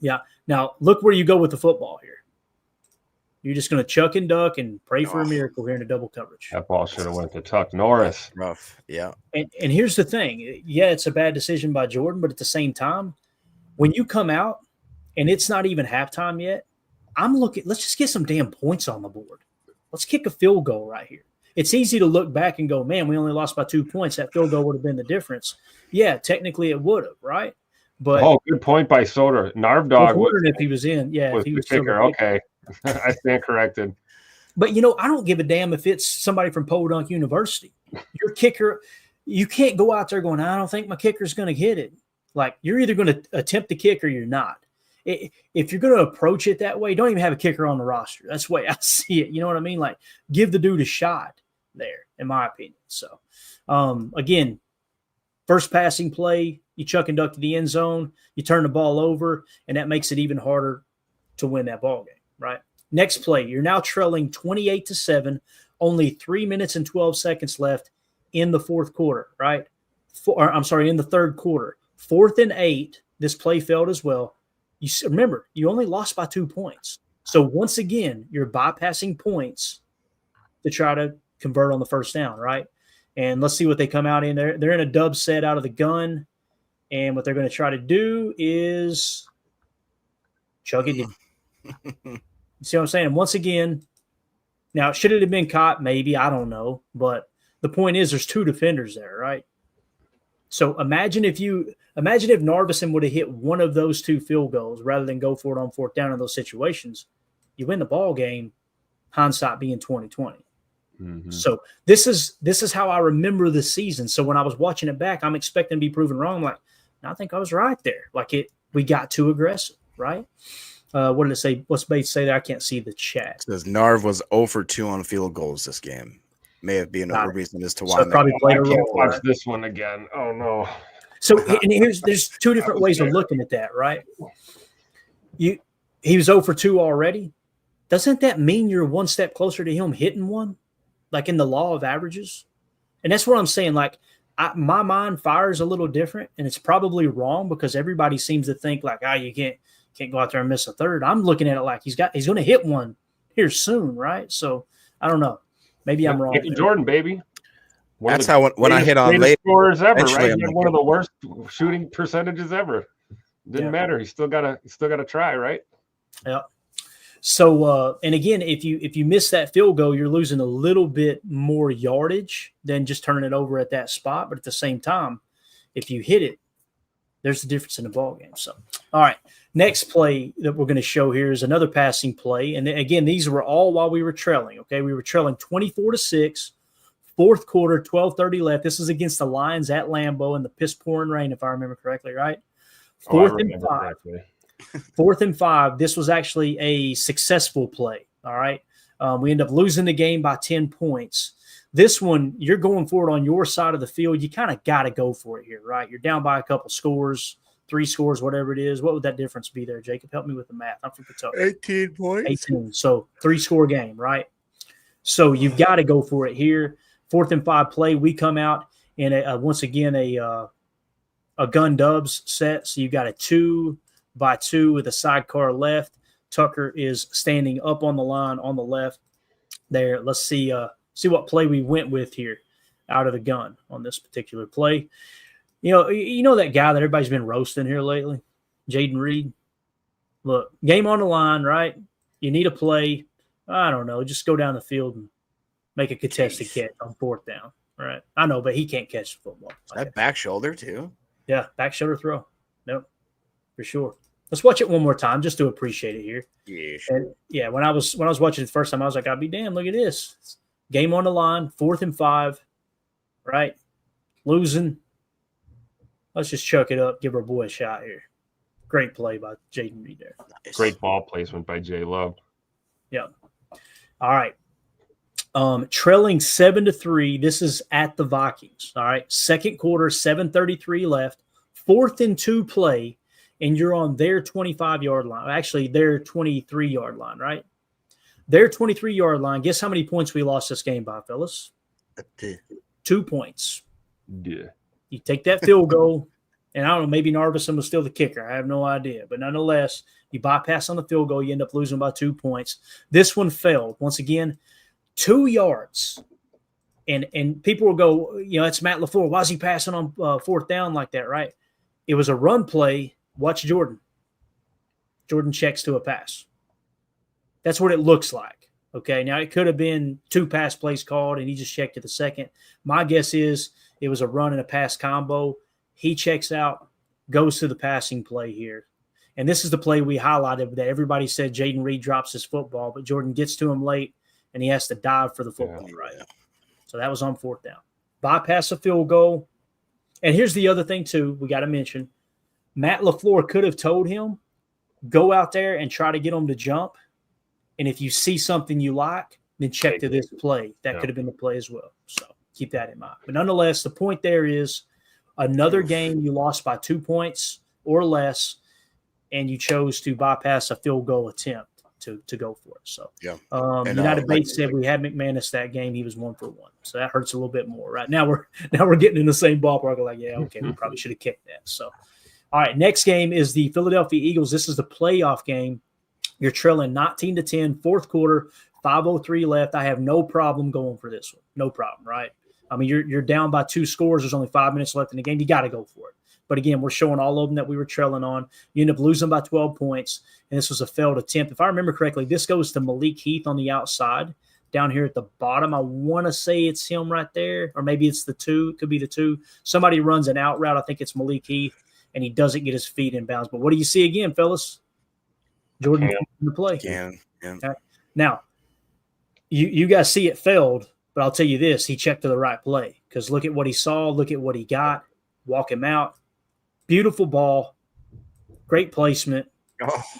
Yeah. Now look where you go with the football here. You're just going to chuck and duck and pray for a miracle here in a double coverage. That ball should have went to Tuck Norris. Rough, yeah. And here's the thing. Yeah, it's a bad decision by Jordan, but at the same time, when you come out and it's not even halftime yet, let's just get some damn points on the board. Let's kick a field goal right here. It's easy to look back and go, man, we only lost by 2 points. That field goal would have been the difference. Yeah, technically it would have, right? But good point by Soder. Narv Dog. I was wondering if he was in. Yeah, if he was the kicker. Okay. I stand corrected. But, I don't give a damn if it's somebody from Podunk University. Your kicker, you can't go out there going, I don't think my kicker's going to hit it. Like, you're either going to attempt the kick or you're not. If you're going to approach it that way, don't even have a kicker on the roster. That's the way I see it. You know what I mean? Like, give the dude a shot there, in my opinion. So, again, first passing play, you chuck and duck to the end zone, you turn the ball over, and that makes it even harder to win that ball game. Right. Next play, you're now trailing 28-7, only 3 minutes and 12 seconds left in the fourth quarter, right? In the third quarter. 4th and 8, this play failed as well. Remember, you only lost by 2 points. So once again, you're bypassing points to try to convert on the first down, right? And let's see what they come out in there. They're in a dub set out of the gun, and what they're going to try to do is chug it in. You see what I'm saying? And once again, now should it have been caught? Maybe, I don't know. But the point is, there's 2 defenders there, right? So imagine if Narveson would have hit one of those 2 field goals rather than go for it on 4th down in those situations, you win the ball game. Hindsight being 2020. Mm-hmm. So this is how I remember the season. So when I was watching it back, I'm expecting to be proven wrong. I'm like, I think I was right there. Like we got too aggressive, right? What did it say? What's Bates say there? I can't see the chat. It says Narv was 0 for 2 on field goals this game. May have been a reason as to why. So probably played a role. Watch this one again. Oh no. So and there's 2 different ways of looking at that, right? He was 0 for 2 already. Doesn't that mean you're one step closer to him hitting one? Like in the law of averages? And that's what I'm saying. Like my mind fires a little different, and it's probably wrong because everybody seems to think like, you Can't go out there and miss a third. I'm looking at it like he's going to hit one here soon, right? So I don't know. Maybe I'm wrong. Michael Jordan, baby. That's how when I hit on late scorers ever, right? I'm He had like, one of the worst shooting percentages ever. Didn't matter. He still gotta try, right? Yeah. So and again, if you miss that field goal, you're losing a little bit more yardage than just turning it over at that spot. But at the same time, if you hit it, there's a difference in the ball game. So, all right, next play that we're going to show here is another passing play, and again, these were all while we were trailing. Okay, we were trailing 24-6. Fourth quarter, 12:30 left. This is against the Lions at Lambeau in the piss pouring rain, if I remember correctly, right? Fourth and 5. Fourth and 5. This was actually a successful play. All right. We end up losing the game by 10 points. This one, you're going for it on your side of the field. You kind of got to go for it here, right? You're down by a couple scores, 3 scores, whatever it is. What would that difference be there, Jacob? Help me with the math. I'm from Kentucky. 18 points. 18. So 3-score game, right? So you've got to go for it here. Fourth and 5 play, we come out in once again a gun dubs set. So you got a 2-by-2 with a sidecar left. Tucker is standing up on the line on the left there. Let's see what play we went with here out of the gun on this particular play. You know that guy that everybody's been roasting here lately, Jaden Reed. Look, game on the line, right? You need a play. I don't know. Just go down the field and make a contested catch on 4th down, right? I know, but he can't catch the football. Is that back shoulder too? Yeah, back shoulder throw. No, for sure. Let's watch it one more time just to appreciate it here. Yeah, sure. And yeah, when I was watching it the first time, I was like, I'll be damned. Look at this. Game on the line, 4th and 5, right? Losing. Let's just chuck it up, give our boy a shot here. Great play by Jaden Reed there. Nice. Great ball placement by Jay Love. Yeah. All right. Trailing 7-3. This is at the Vikings. All right. Second quarter, 7:33 left. 4th and 2 play, and you're on their 25-yard line. Actually, their 23-yard line, right? Their 23-yard line. Guess how many points we lost this game by, fellas? 2 points. Yeah. You take that field goal, and I don't know, maybe Narveson was still the kicker. I have no idea. But nonetheless, you bypass on the field goal, you end up losing by 2 points. This one failed. Once again, 2 yards. And people will go, it's Matt LaFleur. Why is he passing on 4th down like that, right? It was a run play. Watch Jordan. Jordan checks to a pass. That's what it looks like. Okay, now it could have been 2 pass plays called, and he just checked to the second. My guess is it was a run and a pass combo. He checks out, goes to the passing play here. And this is the play we highlighted that everybody said Jaden Reed drops his football, but Jordan gets to him late, and he has to dive for the football, right? So that was on 4th down. Bypass a field goal. And here's the other thing, too, we got to mention. Matt LaFleur could have told him, go out there and try to get him to jump. And if you see something you like, then check to this play. That could have been the play as well. So keep that in mind. But nonetheless, the point there is another game you lost by 2 points or less, and you chose to bypass a field goal attempt to go for it. So United Bates said we had McManus that game. He was 1 for 1. So that hurts a little bit more. Right now we're getting in the same ballpark. We're like, yeah, okay, we probably should have kicked that. So all right, next game is the Philadelphia Eagles. This is the playoff game. You're trailing 19-10, 4th quarter, 5:03 left. I have no problem going for this one. No problem, right? I mean, you're down by 2 scores. There's only 5 minutes left in the game. You got to go for it. But again, we're showing all of them that we were trailing on. You end up losing by 12 points, and this was a failed attempt. If I remember correctly, this goes to Malik Heath on the outside down here at the bottom. I want to say it's him right there, or maybe it's the 2. It could be the 2. Somebody runs an out route. I think it's Malik Heath, and he doesn't get his feet in bounds. But what do you see again, fellas? Jordan in the play. Yeah. Okay. Now, you guys see it failed, but I'll tell you this. He checked to the right play because look at what he saw. Look at what he got. Walk him out. Beautiful ball. Great placement.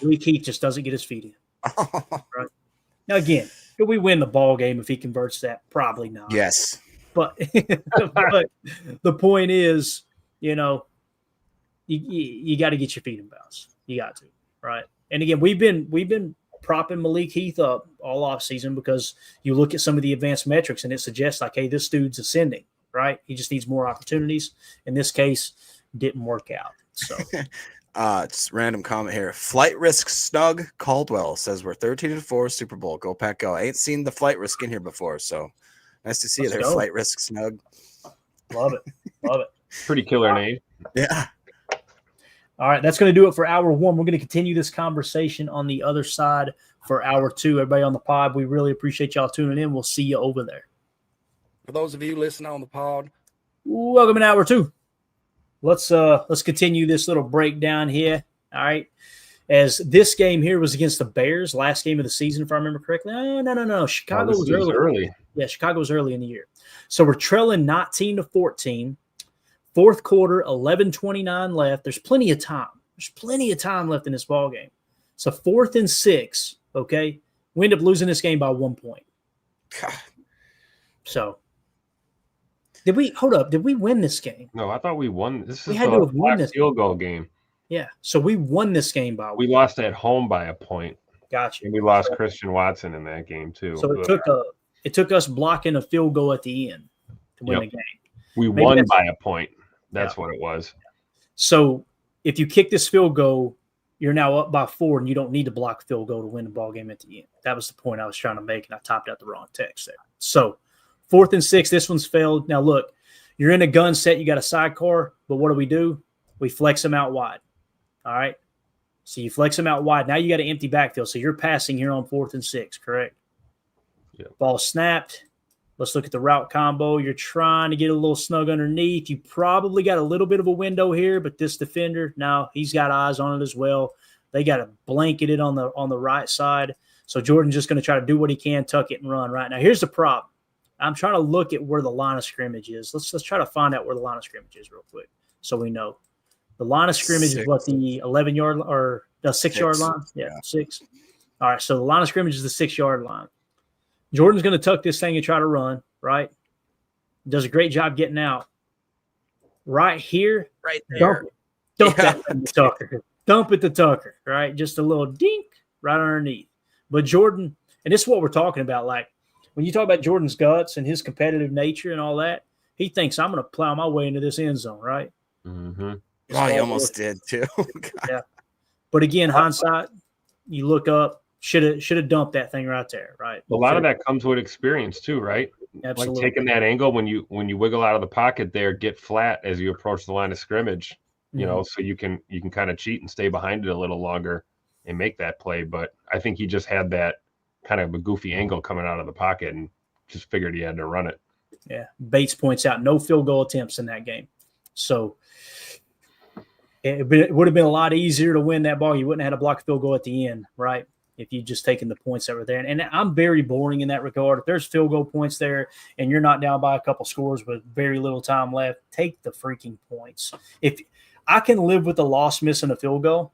Lee Keith just doesn't get his feet in. Right? Now, again, could we win the ball game if he converts that? Probably not. Yes. But the point is, you got to get your feet in bounds. You got to, right? And again, we've been propping Malik Heath up all off season because you look at some of the advanced metrics and it suggests like, hey, this dude's ascending, right? He just needs more opportunities. In this case, didn't work out. So It's random comment here. Flight risk snug Caldwell says we're 13-4 Super Bowl. Go Pack go. I ain't seen the flight risk in here before, so nice to see Let's it there. go. Flight risk snug. Love it. Love it. Pretty killer name. Yeah. All right, that's going to do it for hour one. We're going to continue this conversation on the other side for hour two. Everybody on the pod, we really appreciate y'all tuning in. We'll see you over there. For those of you listening on the pod, welcome in hour two. Let's continue this little breakdown here. All right. As this game here was against the Bears, last game of the season, if I remember correctly. No. Chicago was early. Yeah, Chicago was early in the year. So we're trailing 19-14. Fourth quarter, 11:29 left. There's plenty of time. There's plenty of time left in this ball game. So 4th and 6, okay? We end up losing this game by 1 point. God. So did we win this game? No, I thought we won. This We is had to have won the this field goal game. Yeah. So we won this game by 1. We lost at home by a point. Gotcha. And we lost Christian Watson in that game too. So it took us blocking a field goal at the end to win the game. We won by a point. That's what it was. So if you kick this field goal, you're now up by 4, and you don't need to block a field goal to win the ball game at the end. That was the point I was trying to make, and I typed out the wrong text there. So 4th and 6, this one's failed. Now look, you're in a gun set, you got a sidecar, but what do? We flex them out wide. All right. So you flex them out wide. Now you got an empty backfield. So you're passing here on 4th and 6, correct? Yeah. Ball snapped. Let's look at the route combo. You're trying to get a little snug underneath. You probably got a little bit of a window here, but this defender, now he's got eyes on it as well. They got to blanket it on the right side. So Jordan's just going to try to do what he can, tuck it and run right now. Here's the problem. I'm trying to look at where the line of scrimmage is. Let's try to find out where the line of scrimmage is real quick so we know. The line of scrimmage is what, the 11-yard or the 6-yard line? Yeah, 6. All right, so the line of scrimmage is the 6-yard line. Jordan's going to tuck this thing and try to run, right? Does a great job getting out. Right here. Right there. Dump that thing to Tucker. Dump it to Tucker, right? Just a little dink right underneath. But Jordan, and this is what we're talking about, like when you talk about Jordan's guts and his competitive nature and all that, he thinks I'm going to plow my way into this end zone, right? Mm-hmm. Oh, he almost did too. Yeah. But again, hindsight, you look up, should have dumped that thing right there, right? A lot of that comes with experience too, right? Absolutely. Like taking that angle when you wiggle out of the pocket there, get flat as you approach the line of scrimmage, you know, so you can kind of cheat and stay behind it a little longer and make that play. But I think he just had that kind of a goofy angle coming out of the pocket and just figured he had to run it. Yeah. Bates points out no field goal attempts in that game. So it would have been a lot easier to win that ball. You wouldn't have had to block a field goal at the end, right? If you just taken the points that were there. And I'm very boring in that regard. If there's field goal points there and you're not down by a couple scores with very little time left, take the freaking points. If I can live with the loss missing a field goal,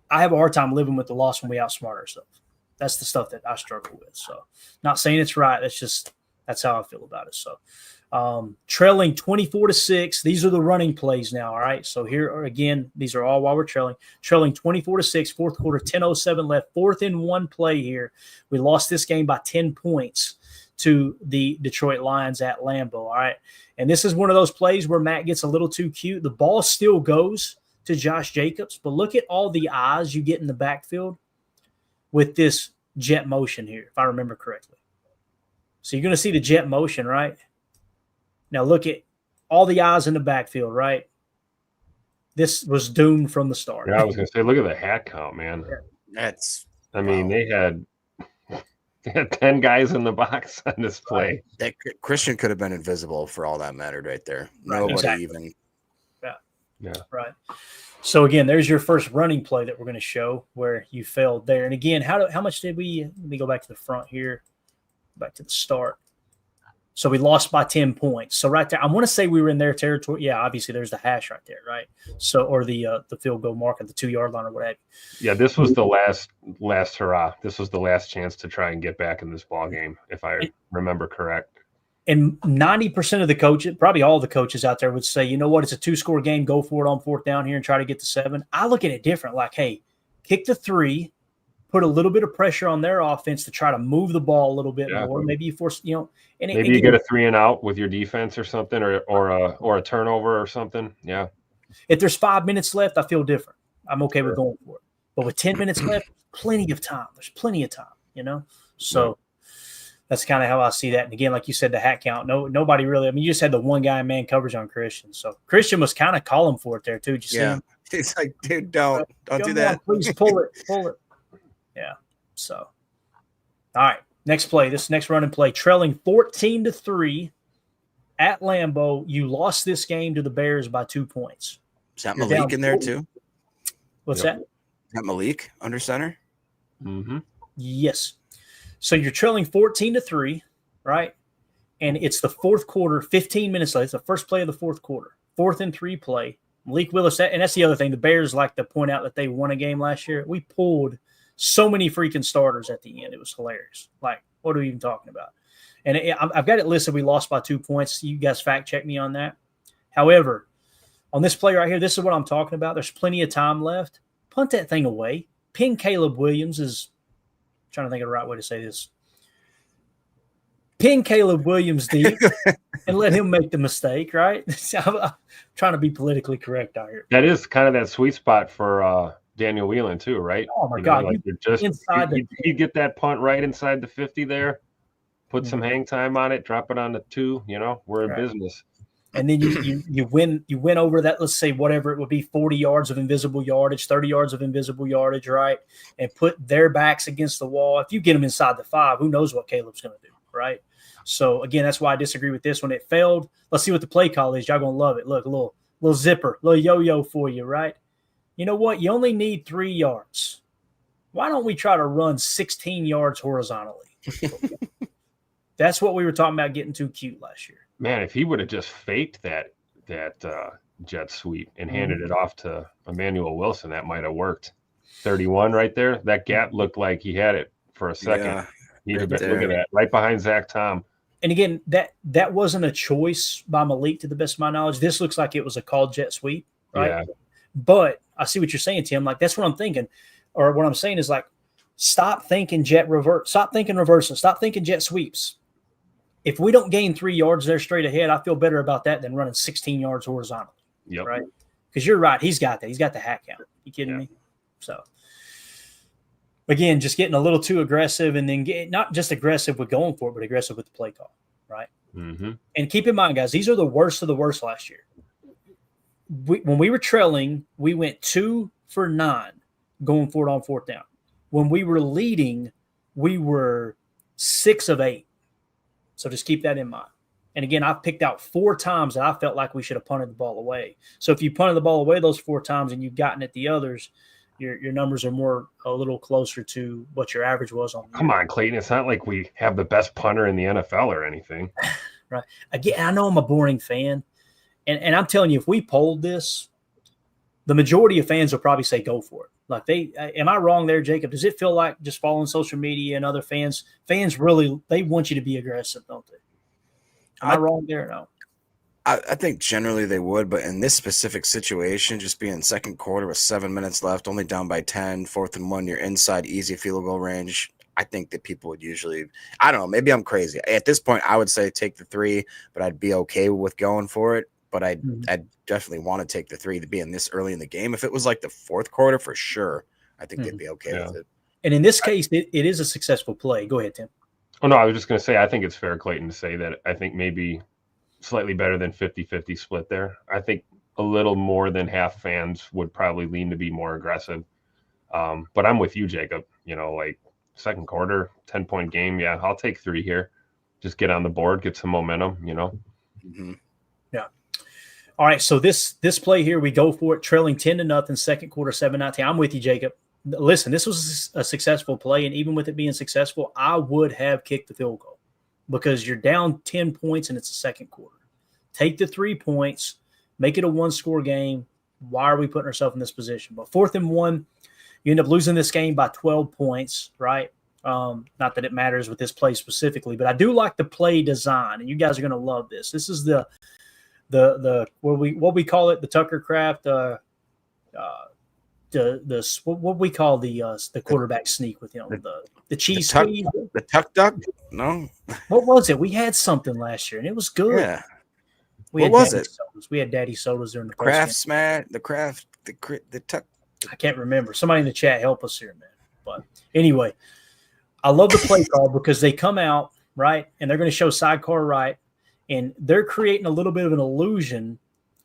I have a hard time living with the loss when we outsmart ourselves. That's the stuff that I struggle with. So not saying it's right. That's how I feel about it. So trailing 24-6. These are the running plays now. All right. So here are, again, these are all while we're trailing 24-6, fourth quarter, 10:07 left, 4th and 1 play here. We lost this game by 10 points to the Detroit Lions at Lambeau. All right. And this is one of those plays where Matt gets a little too cute. The ball still goes to Josh Jacobs, but look at all the eyes you get in the backfield with this jet motion here, if I remember correctly. So you're going to see the jet motion, right? Now look at all the eyes in the backfield, right? This was doomed from the start. Yeah, I was going to say, look at the hat count, man. Yeah. They had 10 guys in the box on this play. That Christian could have been invisible for all that mattered right there. Nobody even. Yeah. Right. So again, there's your first running play that we're going to show where you failed there. And again, how much did we? Let me go back to the front here, back to the start. So we lost by 10 points. So right there, I want to say we were in their territory. Yeah, obviously there's the hash right there, right? So or the field goal mark at the 2-yard line or what have you. Yeah, this was the last hurrah. This was the last chance to try and get back in this ball game, if I remember correct. And 90% of the coaches, probably all the coaches out there would say, you know what, it's a 2-score game. Go for it on 4th down here and try to get to 7. I look at it different. Like, hey, kick the 3, put a little bit of pressure on their offense to try to move the ball a little bit more. Maybe you force, and maybe you get a 3 and out with your defense or something, or a turnover or something. Yeah. If there's 5 minutes left, I feel different. I'm okay with going for it. But with 10 minutes left, plenty of time. There's plenty of time, you know? So that's kind of how I see that. And again, like you said, the hat count, nobody really, I mean, you just had the one guy in man coverage on Christian. So Christian was kind of calling for it there too. Did you see him? He's like, dude, don't do that. Please pull it. Yeah. So, all right. Next play, this next running play, trailing 14-3 at Lambeau. You lost this game to the Bears by 2 points. Is that Malik in there too? What's that? Is that Malik under center? Mm-hmm. Yes. So you're trailing 14-3, right? And it's the fourth quarter, 15 minutes left. It's the first play of the fourth quarter. 4th and 3 play. Malik Willis, and that's the other thing. The Bears like to point out that they won a game last year. We pulled so many freaking starters at the end. It was hilarious. Like, what are we even talking about? And I've got it listed. We lost by 2 points. You guys fact check me on that. However, on this play right here, this is what I'm talking about. There's plenty of time left. Punt that thing away. Pin Caleb Williams is – trying to think of the right way to say this. Pin Caleb Williams deep and let him make the mistake, right? I'm trying to be politically correct out here. That is kind of that sweet spot for Daniel Whelan too, right? Oh, my God. Like you get that punt right inside the 50 there, put some hang time on it, drop it on the 2, we're in business. And then you win over that, let's say whatever it would be, 40 yards of invisible yardage, 30 yards of invisible yardage, right? And put their backs against the wall. If you get them inside the 5, who knows what Caleb's going to do, right? So, again, that's why I disagree with this one. It failed. Let's see what the play call is. Y'all going to love it. Look, a little zipper, little yo-yo for you, right? You know what? You only need 3 yards. Why don't we try to run 16 yards horizontally? That's what we were talking about getting too cute last year. Man, if he would have just faked that jet sweep and handed it off to Emmanuel Wilson, that might have worked. 31 right there. That gap looked like he had it for a second. Yeah, look at that, right behind Zach Tom. And again, that wasn't a choice by Malik, to the best of my knowledge. This looks like it was a called jet sweep, right? Yeah. But I see what you're saying, Tim. Like, that's what I'm thinking. Or what I'm saying is, like, stop thinking jet reverse. Stop thinking reversing. Stop thinking jet sweeps. If we don't gain 3 yards there straight ahead, I feel better about that than running 16 yards horizontally. Yep. Right? Because you're right. He's got that. He's got the hat count. You kidding me? So, again, just getting a little too aggressive, and then not just aggressive with going for it, but aggressive with the play call, right? Mm-hmm. And keep in mind, guys, these are the worst of the worst last year. When we were trailing, we went 2 for 9 going for it on 4th down. When we were leading, we were 6 of 8. So just keep that in mind. And again, I've picked out 4 times that I felt like we should have punted the ball away. So if you punted the ball away those 4 times and you've gotten at the others, your numbers are a little closer to what your average was on. Come on, Clayton. It's not like we have the best punter in the NFL or anything. Right. Again, I know I'm a boring fan. And I'm telling you, if we polled this, the majority of fans will probably say go for it. Like, am I wrong there, Jacob? Does it feel like, just following social media and other fans really, they want you to be aggressive, don't they? Am I wrong there or no? I think generally they would, but in this specific situation, just being second quarter with 7 minutes left, only down by 10, 4th and 1, you're inside easy field goal range. I think that people would usually, I don't know, maybe I'm crazy. At this point, I would say take the 3, but I'd be okay with going for it. But I'd definitely want to take the 3 to be in this early in the game. If it was like the 4th quarter, for sure, I think they'd be okay with it. And in this case, it is a successful play. Go ahead, Tim. Oh, no, I was just going to say, I think it's fair, Clayton, to say that I think maybe slightly better than 50-50 split there. I think a little more than half fans would probably lean to be more aggressive. But I'm with you, Jacob. Like, second quarter, 10-point game. Yeah, I'll take 3 here. Just get on the board, get some momentum, Mm-hmm. Yeah. All right, so this play here, we go for it, trailing 10-0, second quarter, 7-19. I'm with you, Jacob. Listen, this was a successful play, and even with it being successful, I would have kicked the field goal because you're down 10 points and it's the second quarter. Take the 3 points, make it a 1-score game. Why are we putting ourselves in this position? But 4th and 1, you end up losing this game by 12 points, right? Not that it matters with this play specifically, but I do like the play design, and you guys are going to love this. This is the what we call it, the Tucker Craft, what we call the quarterback sneak with him, the cheese squeeze, the tuck duck. No, what was it? We had something last year and it was good. Yeah, What was it? Sodas. We had daddy sodas during the Craft post smash, the tuck. I can't remember. Somebody in the chat help us here, man. But anyway, I love the play call because they come out, right, and they're going to show sidecar right, and they're creating a little bit of an illusion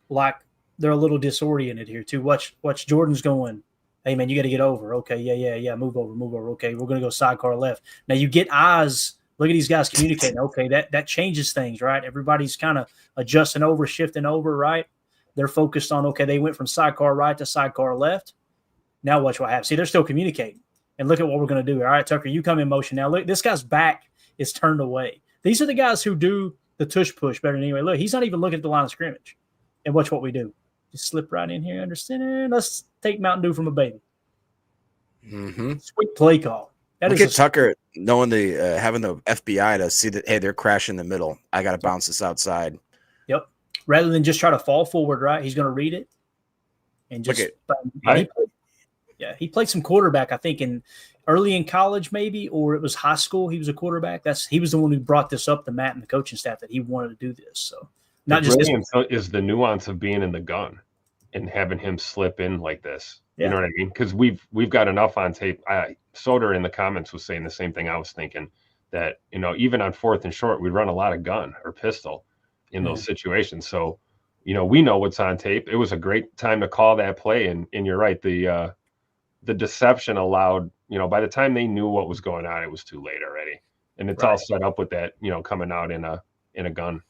like they're a little disoriented here too. Watch Jordan's going, hey, man, you got to get over. Okay, yeah, move over. Okay, we're going to go sidecar left. Now you get eyes. Look at these guys communicating. Okay, that changes things, right? Everybody's kind of adjusting over, shifting over, right? They're focused on, okay, they went from sidecar right to sidecar left. Now watch what happens. See, they're still communicating. And look at what we're going to do. All right, Tucker, you come in motion. Now, look, this guy's back is turned away. These are the guys who do the tush push better than anyway. Look, he's not even looking at the line of scrimmage. And watch what we do. Just slip right in here under center. Let's take Mountain Dew from a baby. Mm-hmm. Sweet play call. Look at Tucker knowing having the FBI to see that, hey, they're crashing in the middle. I got to bounce this outside. Yep. Rather than just try to fall forward, right? He's going to read it and just he played some quarterback, I think, early in college maybe, or it was high school. He was a quarterback. He was the one who brought this up to Matt and the coaching staff that he wanted to do this. So not just is the nuance of being in the gun and having him slip in like this. Yeah. You know what I mean? Because we've got enough on tape. Soder in the comments was saying the same thing I was thinking, that, you know, even on 4th and short, we run a lot of gun or pistol in those situations. So, you know, we know what's on tape. It was a great time to call that play. And you're right. The deception allowed, you know, by the time they knew what was going on, it was too late already. And it's all set up with that, you know, coming out in a gun.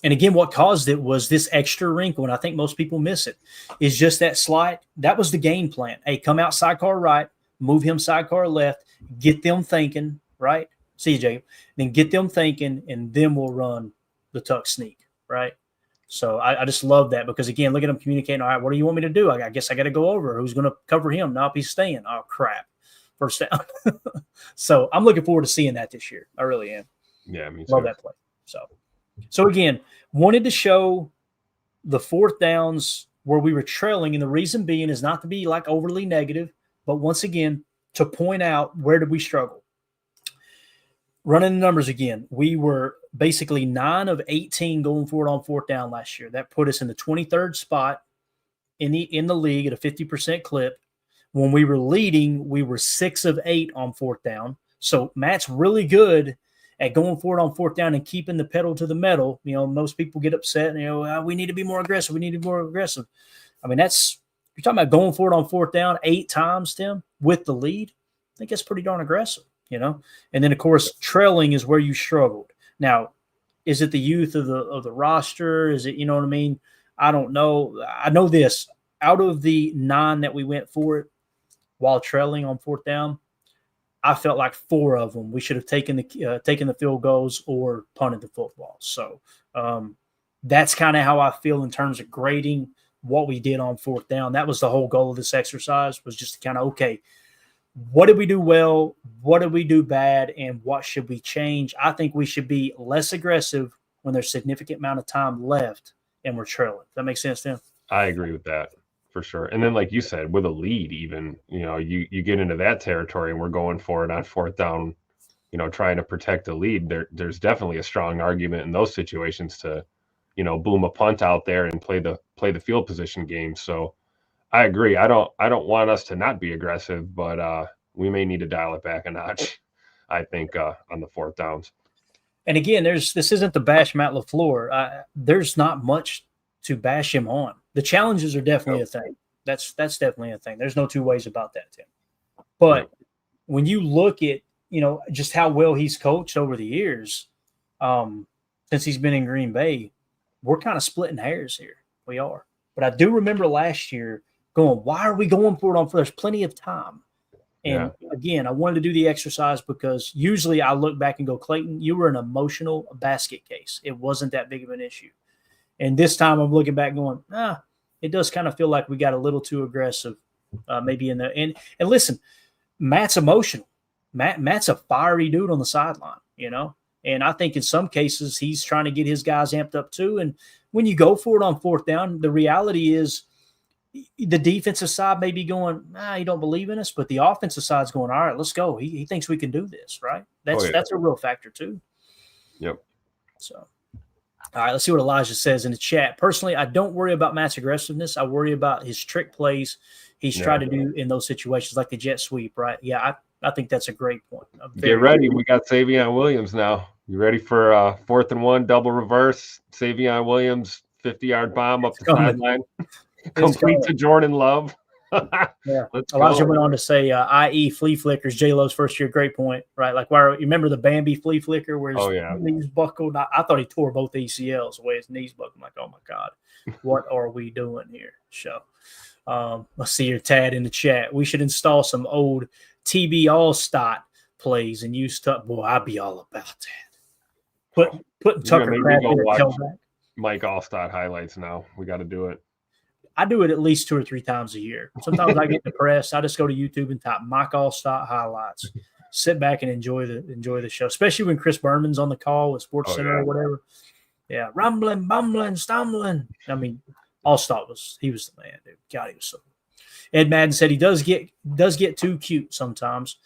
And again, what caused it was this extra wrinkle, and I think most people miss it, is just that slide. That was the game plan. Hey, come out sidecar right, move him sidecar left, get them thinking, right? CJ, then get them thinking, and then we'll run the tuck sneak, right? So I just love that because, again, look at him communicating. All right, what do you want me to do? I guess I got to go over. Who's going to cover him? Nope, he's staying. Oh, crap. First down. So I'm looking forward to seeing that this year. I really am. Yeah, me too. Love that play. So again, wanted to show the 4th downs where we were trailing, and the reason being is not to be like overly negative, but once again, to point out where did we struggle. Running the numbers again, we were basically 9 of 18 going forward on 4th down last year. That put us in the 23rd spot in the league at a 50% clip. When we were leading, we were 6 of 8 on 4th down. So Matt's really good at going forward on 4th down and keeping the pedal to the metal. You know, most people get upset and, you know, we need to be more aggressive. We need to be more aggressive. I mean, you're talking about going forward on 4th down 8 times, Tim, with the lead. I think that's pretty darn aggressive, you know? And then, of course, trailing is where you struggled. Now, is it the youth of the roster? Is it, you know what I mean? I don't know. I know this. Out of the 9 that we went for it while trailing on 4th down, I felt like 4 of them we should have taken the field goals or punted the football. So that's kind of how I feel in terms of grading what we did on 4th down. That was the whole goal of this exercise, was just to kind of, okay, what did we do well? What did we do bad? And what should we change? I think we should be less aggressive when there's a significant amount of time left and we're trailing. Does that make sense, Tim? I agree with that. For sure. And then, like you said, with a lead, even, you know, you get into that territory and we're going for it on 4th down, you know, trying to protect the lead. There's definitely a strong argument in those situations to, you know, boom a punt out there and play the field position game. So I agree. I don't want us to not be aggressive, but we may need to dial it back a notch, I think, on the 4th downs. And again, this isn't the bash Matt LaFleur. There's not much to bash him on. The challenges are definitely a thing. That's definitely a thing. There's no two ways about that, Tim. But when you look at, you know, just how well he's coached over the years, since he's been in Green Bay, we're kind of splitting hairs here. We are. But I do remember last year going, why are we going for it on? There's plenty of time. And again, I wanted to do the exercise because usually I look back and go, Clayton, you were an emotional basket case. It wasn't that big of an issue. And this time I'm looking back going, it does kind of feel like we got a little too aggressive maybe in the – and listen, Matt's emotional. Matt's a fiery dude on the sideline, you know. And I think in some cases he's trying to get his guys amped up too. And when you go for it on 4th down, the reality is the defensive side may be going, you don't believe in us, but the offensive side's going, all right, let's go. He thinks we can do this, right? That's a real factor too. Yep. So. All right, let's see what Elijah says in the chat. Personally, I don't worry about Matt's aggressiveness. I worry about his trick plays he's tried to do in those situations, like the jet sweep, right? Yeah, I think that's a great point. Get ready. We got Savion Williams now. You ready for 4th and 1, double reverse? Savion Williams, 50-yard bomb up the sideline. Complete to Jordan Love. Yeah. Elijah went on to say, i.e. flea flickers, J-Lo's first year, great point, right? Like, why you remember the Bambi flea flicker where his knees buckled? I thought he tore both ACLs the way his knees buckled. I'm like, oh my God, what are we doing here? So let's see your Tad in the chat. We should install some old TB All-Stot plays and use Tuck. Boy, I'd be all about that. Putting Tucker Craft in the tailback. Mike Allstott highlights now. We got to do it. I do it at least 2 or 3 times a year. Sometimes I get depressed. I just go to YouTube and type Mike Allstott highlights. Sit back and enjoy the show, especially when Chris Berman's on the call with Sports Center or whatever. Yeah, rumbling, bumbling, stumbling. I mean, Allstott was the man, dude. God, he was so. Ed Madden said he does get too cute sometimes.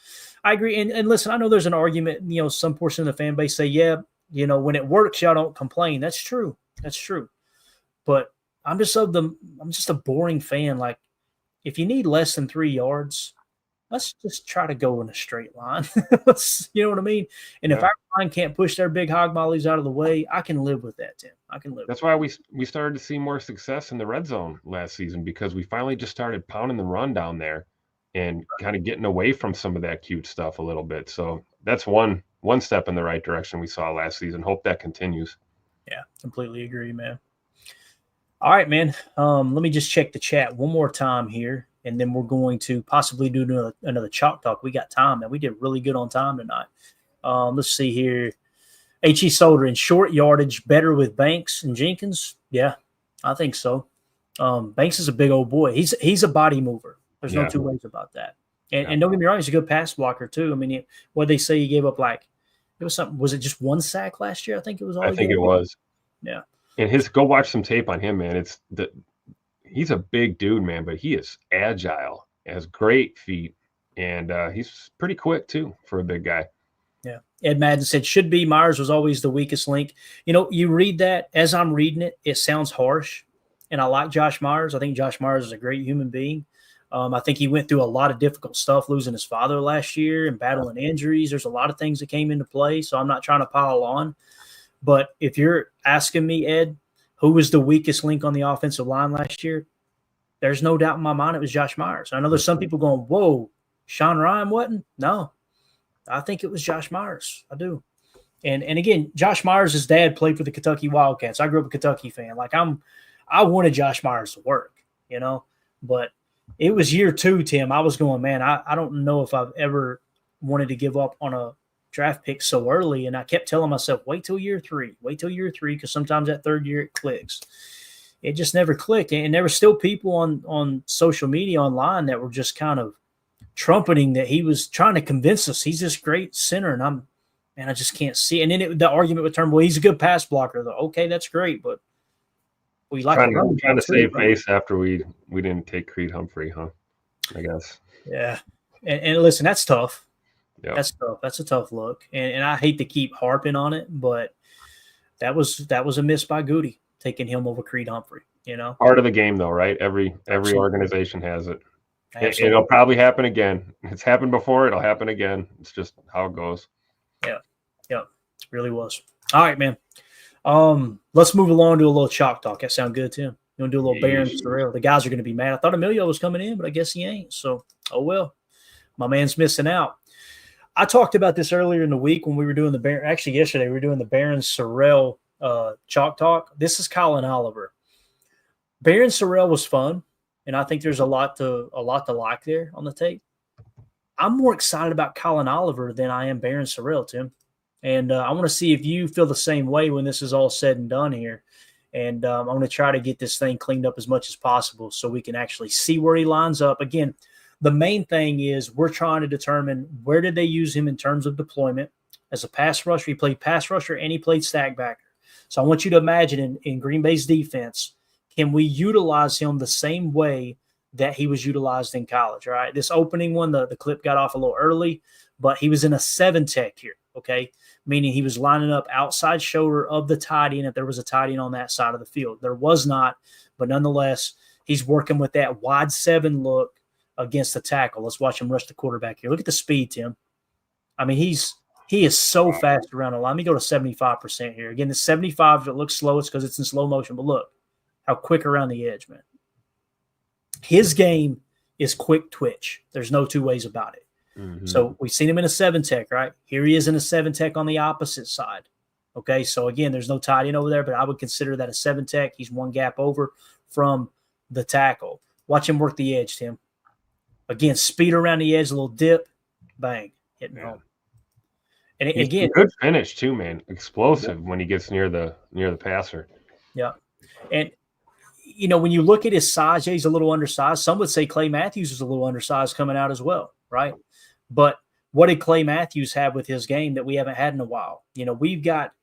I agree. And listen, I know there's an argument. Some portion of the fan base say, yeah, when it works, y'all don't complain. That's true. But I'm just a boring fan. Like, if you need less than 3 yards, let's just try to go in a straight line. You know what I mean? And if our line can't push their big hog mollies out of the way, I can live with that, Tim. I can live. That's why we started to see more success in the red zone last season, because we finally just started pounding the run down there and kind of getting away from some of that cute stuff a little bit. So that's one step in the right direction we saw last season. Hope that continues. Yeah, completely agree, man. All right, man. Let me just check the chat one more time here, and then we're going to possibly do another Chalk Talk. We got time, man. We did really good on time tonight. Let's see here. H.E. Solder, in short yardage, better with Banks and Jenkins? Yeah, I think so. Banks is a big old boy. He's a body mover. There's no two ways about that. And don't get me wrong, he's a good pass blocker too. I mean, what they say he gave up, like, it was something. Was it just 1 sack last year? I think it was all. I think it was. Yeah. And go watch some tape on him, man. He's a big dude, man, but he is agile, has great feet, and he's pretty quick too for a big guy. Yeah. Ed Madden said, should be Myers was always the weakest link. You read that, as I'm reading it, it sounds harsh, and I like Josh Myers. I think Josh Myers is a great human being. I think he went through a lot of difficult stuff, losing his father last year and battling injuries. There's a lot of things that came into play, so I'm not trying to pile on. But if you're asking me, Ed, who was the weakest link on the offensive line last year, there's no doubt in my mind it was Josh Myers. I know there's some people going, whoa, Sean Ryan wasn't? No, I think it was Josh Myers. I do. And again, Josh Myers' dad played for the Kentucky Wildcats. I grew up a Kentucky fan. Like, I wanted Josh Myers to work, but it was year 2, Tim. I was going, man, I don't know if I've ever wanted to give up on a draft pick so early. And I kept telling myself, wait till year 3, because sometimes that 3rd year it clicks. It just never clicked. And there were still people on social media online that were just kind of trumpeting that he was trying to convince us he's this great center. And I just can't see. And then the argument would turn, well, he's a good pass blocker though. Okay, that's great, but we like trying to save face after we didn't take Creed Humphrey, huh? I guess. Yeah. And listen, that's tough. Yep. That's tough. That's a tough look. And I hate to keep harping on it, but that was a miss by Goody, taking him over Creed Humphrey, Part of the game though, right? Every organization has it. It'll probably happen again. It's happened before, it'll happen again. It's just how it goes. Yeah. It really was. All right, man. Let's move along to a little Chalk Talk. That sound good, Tim? You want to do a little Baron Sorrell? The guys are going to be mad. I thought Emilio was coming in, but I guess he ain't. So, oh well. My man's missing out. I talked about this earlier in the week when we were doing yesterday we were doing the Baron Sorrell Chalk Talk. This is Colin Oliver. Baron Sorrell was fun, and I think there's a lot to like there on the tape. I'm more excited about Colin Oliver than I am Baron Sorrell, Tim. And I want to see if you feel the same way when this is all said and done here. And I'm going to try to get this thing cleaned up as much as possible so we can actually see where he lines up. Again, the main thing is we're trying to determine where did they use him in terms of deployment. As a pass rusher, he played pass rusher and he played stack backer. So I want you to imagine in Green Bay's defense, can we utilize him the same way that he was utilized in college, right? This opening one, the clip got off a little early, but he was in a 7 tech here. okay? Meaning he was lining up outside shoulder of the tight end if there was a tight end on that side of the field. There was not, but nonetheless, he's working with that wide 7 look against the tackle. Let's watch him rush the quarterback here. Look at the speed, Tim. I mean, he is so fast around the line. Let me go to 75% here. Again, the 75, if it looks slow, it's because it's in slow motion. But look how quick around the edge, man. His game is quick twitch. There's no two ways about it. Mm-hmm. So we've seen him in a 7-tech, right? Here he is in a 7-tech on the opposite side. Okay, so again, there's no tight end over there, but I would consider that a 7-tech. He's one gap over from the tackle. Watch him work the edge, Tim. Again, speed around the edge, a little dip, bang, hitting home. And he's again, a good finish too, man. Explosive when he gets near the passer. Yeah, and when you look at his size, he's a little undersized. Some would say Clay Matthews is a little undersized coming out as well, right? But what did Clay Matthews have with his game that we haven't had in a while? We've got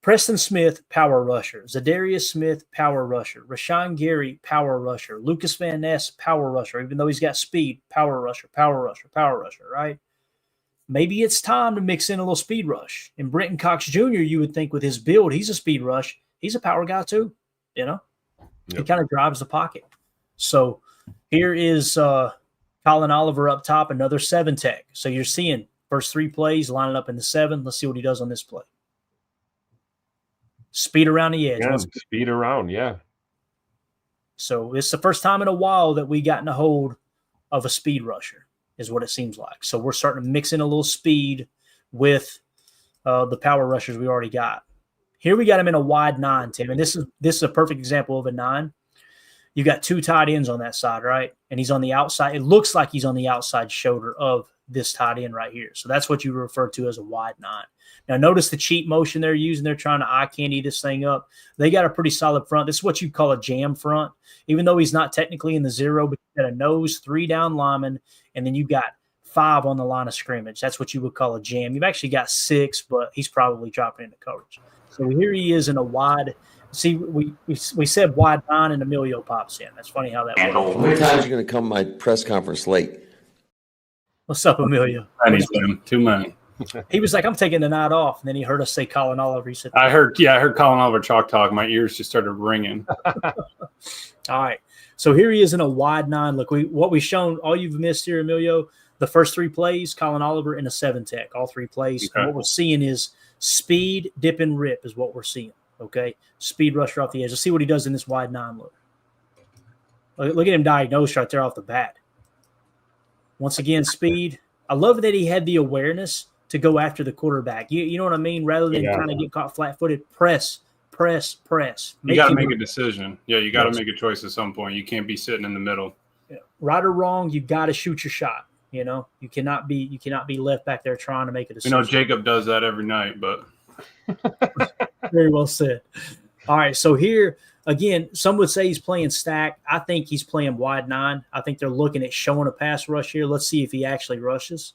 Preston Smith, power rusher. Zadarius Smith, power rusher. Rashawn Gary, power rusher. Lucas Van Ness, power rusher. Even though he's got speed, power rusher, right? Maybe it's time to mix in a little speed rush. And Brenton Cox Jr., you would think with his build, he's a speed rush. He's a power guy too, Yep. He kind of drives the pocket. So here is Colin Oliver up top, another 7-tech. So you're seeing first 3 plays lining up in the 7. Let's see what he does on this play. Speed around the edge. Yeah, speed around, yeah. So it's the first time in a while that we gotten a hold of a speed rusher, is what it seems like. So we're starting to mix in a little speed with the power rushers we already got. Here we got him in a wide 9, Tim, and this is a perfect example of a 9. You got 2 tight ends on that side, right? And he's on the outside. It looks like he's on the outside shoulder of this tight end right here. So that's what you refer to as a wide 9. Now, notice the cheat motion they're using. They're trying to eye candy this thing up. They got a pretty solid front. This is what you call a jam front, even though he's not technically in the 0, but you got a nose, 3 down linemen, and then you got 5 on the line of scrimmage. That's what you would call a jam. You've actually got 6, but he's probably dropping into coverage. So here he is in a wide. See, we said wide 9 and Emilio pops in. That's funny how that works. How many times are you going to come to my press conference late? What's up, Emilio? Too many. He was like, I'm taking the night off. And then he heard us say Colin Oliver. He said, I heard Colin Oliver chalk talk. My ears just started ringing. All right. So here he is in a wide 9. Look, what we've shown, all you've missed here, Emilio, the first 3 plays, Colin Oliver in a 7-tech, all 3 plays. Okay. And what we're seeing is speed, dip, and rip is what we're seeing. Okay. Speed rusher off the edge. Let's see what he does in this wide 9 look. Look at him diagnosed right there off the bat. Once again, speed. I love that he had the awareness to go after the quarterback. You know what I mean? Rather than kind of get caught flat-footed, press. You got to make a decision. Yeah, you got to make a choice at some point. You can't be sitting in the middle. Right or wrong, you got to shoot your shot. You cannot be left back there trying to make a decision. Jacob does that every night, but very well said. All right, so here again, some would say he's playing stack. I think he's playing wide 9. I think they're looking at showing a pass rush here. Let's see if he actually rushes.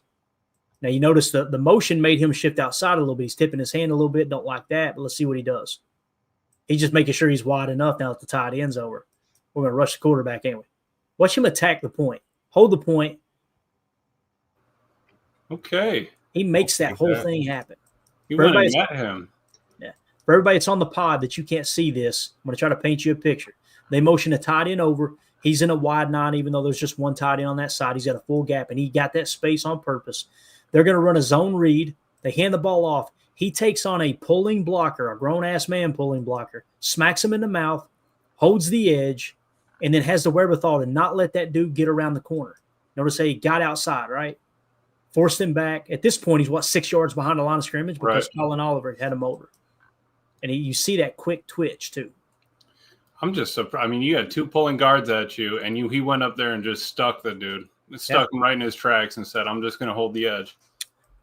Now you notice the motion made him shift outside a little bit. He's tipping his hand a little bit. Don't like that, but let's see what he does. He's just making sure he's wide enough now that the tight end's over. We're going to rush the quarterback anyway. Watch him attack the point. Hold the point. Okay. He makes that whole thing happen. You went and met him. Yeah. For everybody that's on the pod that you can't see this, I'm going to try to paint you a picture. They motion a tight end over. He's in a wide 9, even though there's just one tight end on that side. He's got a full gap, and he got that space on purpose. They're going to run a zone read. They hand the ball off. He takes on a pulling blocker, a grown-ass man pulling blocker, smacks him in the mouth, holds the edge, and then has the wherewithal to not let that dude get around the corner. Notice how he got outside, right? Forced him back. At this point, he's 6 yards behind the line of scrimmage because Colin Oliver had him over. And you see that quick twitch, too. I'm just surprised. I mean, you had 2 pulling guards at you, and he went up there and just stuck the dude. Stuck him right in his tracks and said, I'm just going to hold the edge.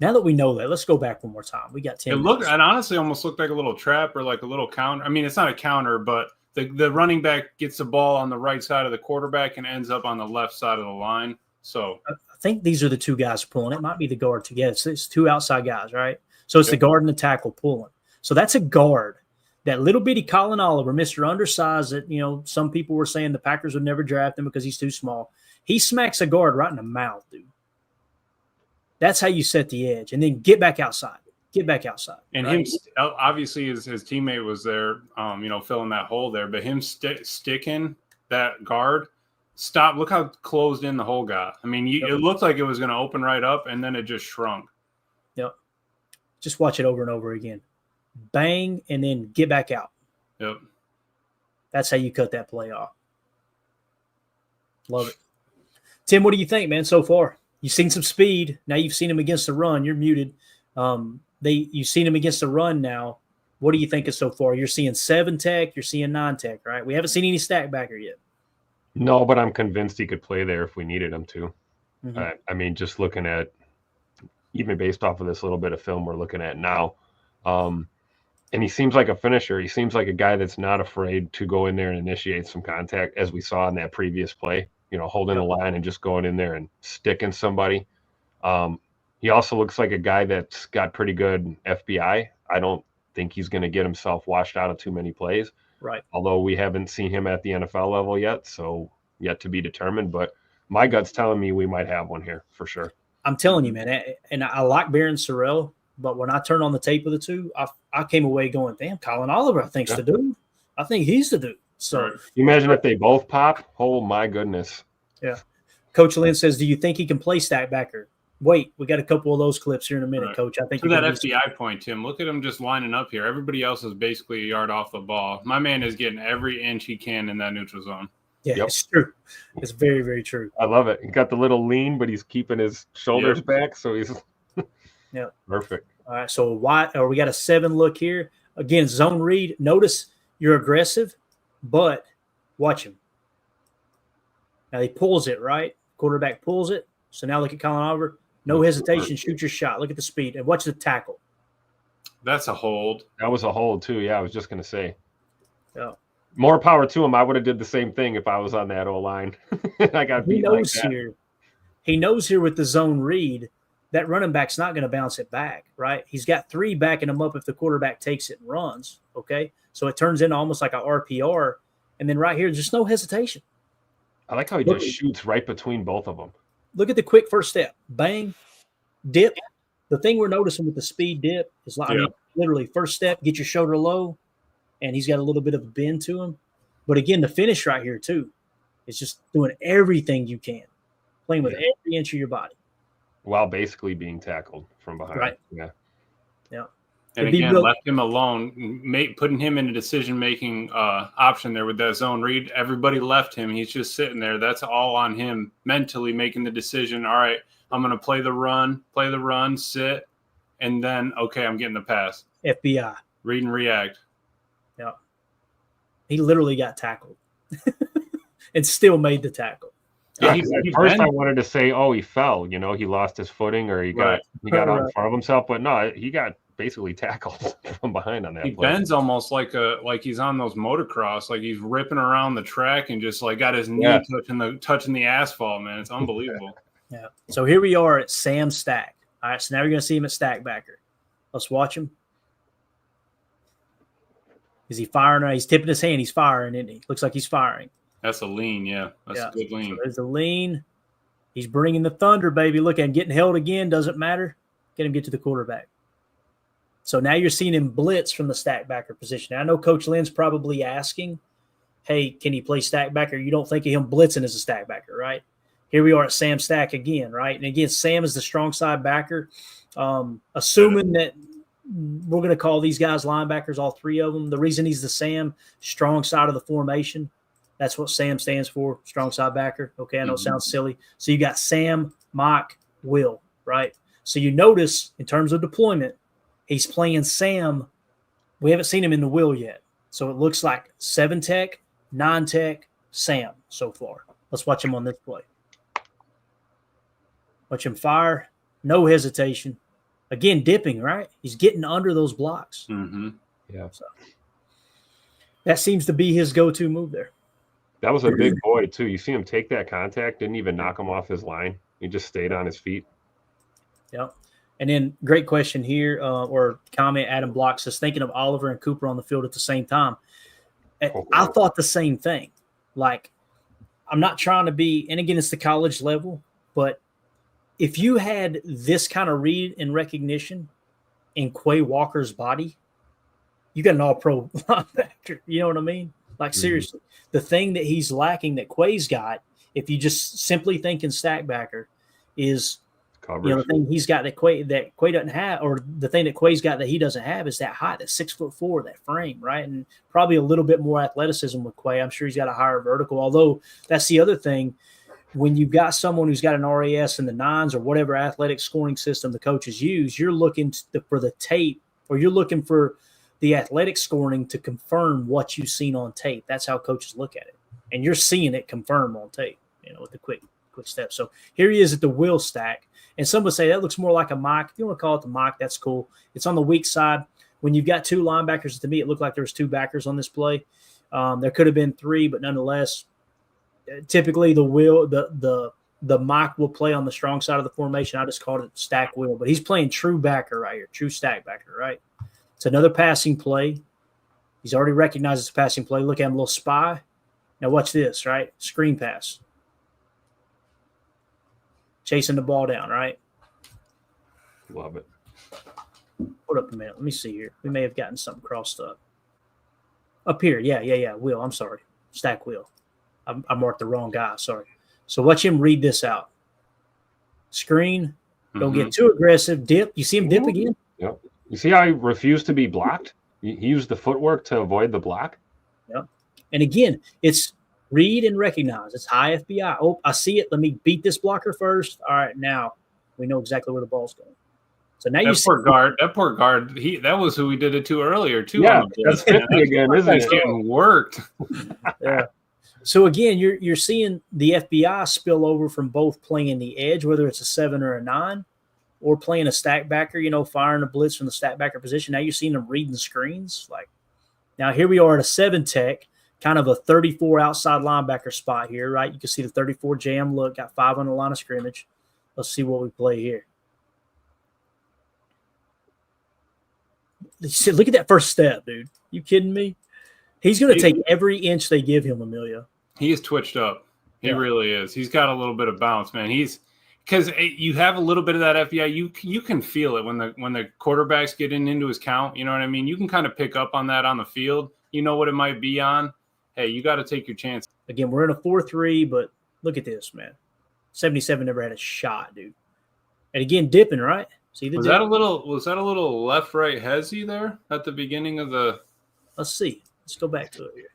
Now that we know that, let's go back one more time. We got 10 minutes. It honestly almost looked like a little trap or like a little counter. I mean, it's not a counter, but the running back gets the ball on the right side of the quarterback and ends up on the left side of the line. So I think these are the 2 guys pulling. It might be the guard together. It's 2 outside guys, right? So it's the guard and the tackle pulling. So that's a guard. That little bitty Colin Oliver, Mr. Undersized, that some people were saying the Packers would never draft him because he's too small. He smacks a guard right in the mouth, dude. That's how you set the edge. And then get back outside. get back outside. And right? obviously his teammate was there, filling that hole there. But him sticking that guard, stop. Look how closed in the hole got. I mean, it looked like it was going to open right up, and then it just shrunk. Yep. Just watch it over and over again. Bang, and then get back out. Yep. That's how you cut that play off. Love it. Tim, what do you think, man, so far? You've seen some speed. Now you've seen him against the run. You're muted. You've seen him against the run now. What do you think of so far? You're seeing 7 tech. You're seeing 9 tech, right? We haven't seen any stack backer yet. No, but I'm convinced he could play there if we needed him to. Mm-hmm. I mean, just looking at, even based off of this little bit of film we're looking at now, and he seems like a finisher. He seems like a guy that's not afraid to go in there and initiate some contact, as we saw in that previous play, holding the line and just going in there and sticking somebody. He also looks like a guy that's got pretty good FBI. I don't think he's going to get himself washed out of too many plays. Right. Although we haven't seen him at the NFL level yet, so yet to be determined. But my gut's telling me we might have one here for sure. I'm telling you, man, and I like Barron Sorrell, but when I turned on the tape of the two, I came away going, damn, Colin Oliver, I think's the dude. I think he's the dude. So you imagine if they both pop? Oh, my goodness. Yeah. Coach Lynn says, do you think he can play stack backer? Wait, we got a couple of those clips here in a minute, Right. Coach. I think to that FBI point, Tim, look at him just lining up here. Everybody else is basically a yard off the ball. My man is getting every inch he can in that neutral zone. Yeah, It's true. It's very, very true. I love it. He got the little lean, but he's keeping his shoulders back, so he's perfect. All right, so we got a 7 look here. Again, zone read. Notice you're aggressive, but watch him. Now he pulls it, right? Quarterback pulls it. So now look at Colin Oliver. No hesitation. Shoot your shot. Look at the speed. And watch the tackle. That's a hold. That was a hold, too. Yeah, I was just going to say. Yeah. More power to him. I would have did the same thing if I was on that O-line. I got beat like that. He knows here with the zone read that running back's not going to bounce it back, right? He's got 3 backing him up if the quarterback takes it and runs, okay? So it turns into almost like a RPR. And then right here, just no hesitation. I like how he just shoots right between both of them. Look at the quick first step. Bang, dip. The thing we're noticing with the speed dip is literally first step, get your shoulder low, and he's got a little bit of a bend to him. But again, the finish right here too is just doing everything you can, playing with every inch of your body. While basically being tackled from behind. Right. Yeah. And again, left him alone, putting him in a decision-making option there with that zone read. Everybody left him. He's just sitting there. That's all on him mentally making the decision. All right, I'm going to play the run, sit, and then, okay, I'm getting the pass. FBI. Read and react. Yeah. He literally got tackled and still made the tackle. Yeah, at first I wanted to say, he fell. He lost his footing or he got out in front of himself. But no, he got basically tackled from behind on that. He bends almost like he's on those motocross, like he's ripping around the track and just like got his knee touching the asphalt, man. It's unbelievable. Yeah. So here we are at Sam Stack. All right, so now you're going to see him at Stack backer. Let's watch him. Is he firing? He's tipping his hand. He's firing, isn't he? Looks like he's firing. That's a lean, That's a good lean. So there's the lean. He's bringing the thunder, baby. Look at him getting held again. Doesn't matter. Get to the quarterback. So now you're seeing him blitz from the stack backer position. Now, I know Coach Lynn's probably asking, hey, can he play stack backer? You don't think of him blitzing as a stack backer, right? Here we are at Sam Stack again, right? And again, Sam is the strong side backer. Assuming that we're going to call these guys linebackers, all 3 of them. The reason he's the Sam, strong side of the formation. That's what Sam stands for, strong side backer. Okay, I know it sounds silly. So you got Sam, Mike, Will, right? So you notice in terms of deployment, he's playing Sam. We haven't seen him in the Will yet. So it looks like 7 tech, 9 tech, Sam so far. Let's watch him on this play. Watch him fire. No hesitation. Again, dipping, right? He's getting under those blocks. Mm-hmm. Yeah. So that seems to be his go-to move there. That was a big boy, too. You see him take that contact, didn't even knock him off his line. He just stayed on his feet. Yeah. And then great question here, or comment, Adam Block says, thinking of Oliver and Cooper on the field at the same time. I thought the same thing. Like, I'm not trying to be, and again, it's the college level, but if you had this kind of read and recognition in Quay Walker's body, you got an all-pro linebacker. You know what I mean? Like, seriously, the thing that he's lacking that Quay's got, if you just simply think in stack backer, is coverage. the thing he's got that Quay doesn't have, or the thing that Quay's got that he doesn't have is that height, that 6'4", that frame, right? And probably a little bit more athleticism with Quay. I'm sure he's got a higher vertical, although that's the other thing. When you've got someone who's got an RAS in the 9s or whatever athletic scoring system the coaches use, you're looking for the tape, or you're looking for the athletic scoring to confirm what you've seen on tape. That's how coaches look at it. And you're seeing it confirmed on tape, with the quick steps. So here he is at the wheel stack. And some would say that looks more like a mock. If you want to call it the mock, that's cool. It's on the weak side. When you've got 2 linebackers, to me, it looked like there was 2 backers on this play. There could have been 3, but nonetheless, typically the mock will play on the strong side of the formation. I just called it stack wheel, but he's playing true backer right here, true stack backer, right? It's another passing play. He's already recognized it's a passing play. Look at him, a little spy. Now watch this, right? Screen pass. Chasing the ball down, right? Love it. Hold up a minute. Let me see here. We may have gotten something crossed up. Up here. Yeah. Wheel. I'm sorry. Stack wheel. I marked the wrong guy. Sorry. So watch him read this out. Screen. Don't get too aggressive. Dip. You see him dip again? Yep. You see how he refused to be blocked? He used the footwork to avoid the block? Yep. And again, it's read and recognize. It's high FBI. Oh, I see it. Let me beat this blocker first. All right, now we know exactly where the ball's going. So now you see that poor guard. That was who we did it to earlier too. Yeah, that's 50 again, isn't it? Getting worked. Yeah. So again, you're seeing the FBI spill over from both playing the edge, whether it's a 7 or a 9, or playing a stack backer. Firing a blitz from the stack backer position. Now you're seeing them reading screens. Like now, here we are at a 7 tech. Kind of a 34 outside linebacker spot here, right? You can see the 34 jam look, got 5 on the line of scrimmage. Let's see what we play here. Look at that first step, dude. You kidding me? He's going to take every inch they give him, Amelia. He is twitched up. He really is. He's got a little bit of bounce, man. Because you have a little bit of that FBI. You can feel it when the quarterbacks get into his count. You know what I mean? You can kind of pick up on that on the field. You know what it might be on. Hey, you got to take your chance. Again, we're in a 4-3, but look at this, man. 77 never had a shot, dude. And again, dipping, right? See the was that a little left right hezzy there at the beginning of the? Let's see. Let's go back to it here.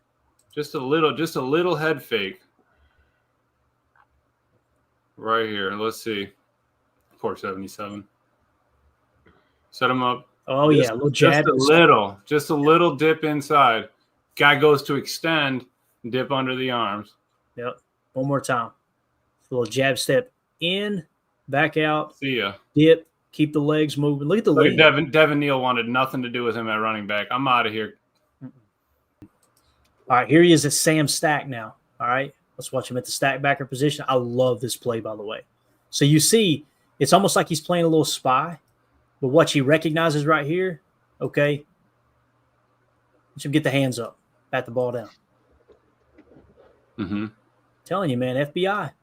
Just a little head fake. Right here. Let's see. Poor 77. Set him up. Oh yeah, a little jab. Just a little dip inside. Guy goes to extend, dip under the arms. Yep. One more time. A little jab step in, back out. See ya. Dip. Keep the legs moving. Look at the lead. Devin Neal wanted nothing to do with him at running back. I'm out of here. All right, here he is at Sam Stack now. All right, let's watch him at the stack backer position. I love this play, by the way. So you see, it's almost like he's playing a little spy, but what he recognizes right here, okay, let's him get the hands up, bat the ball down. Telling you, man, FBI.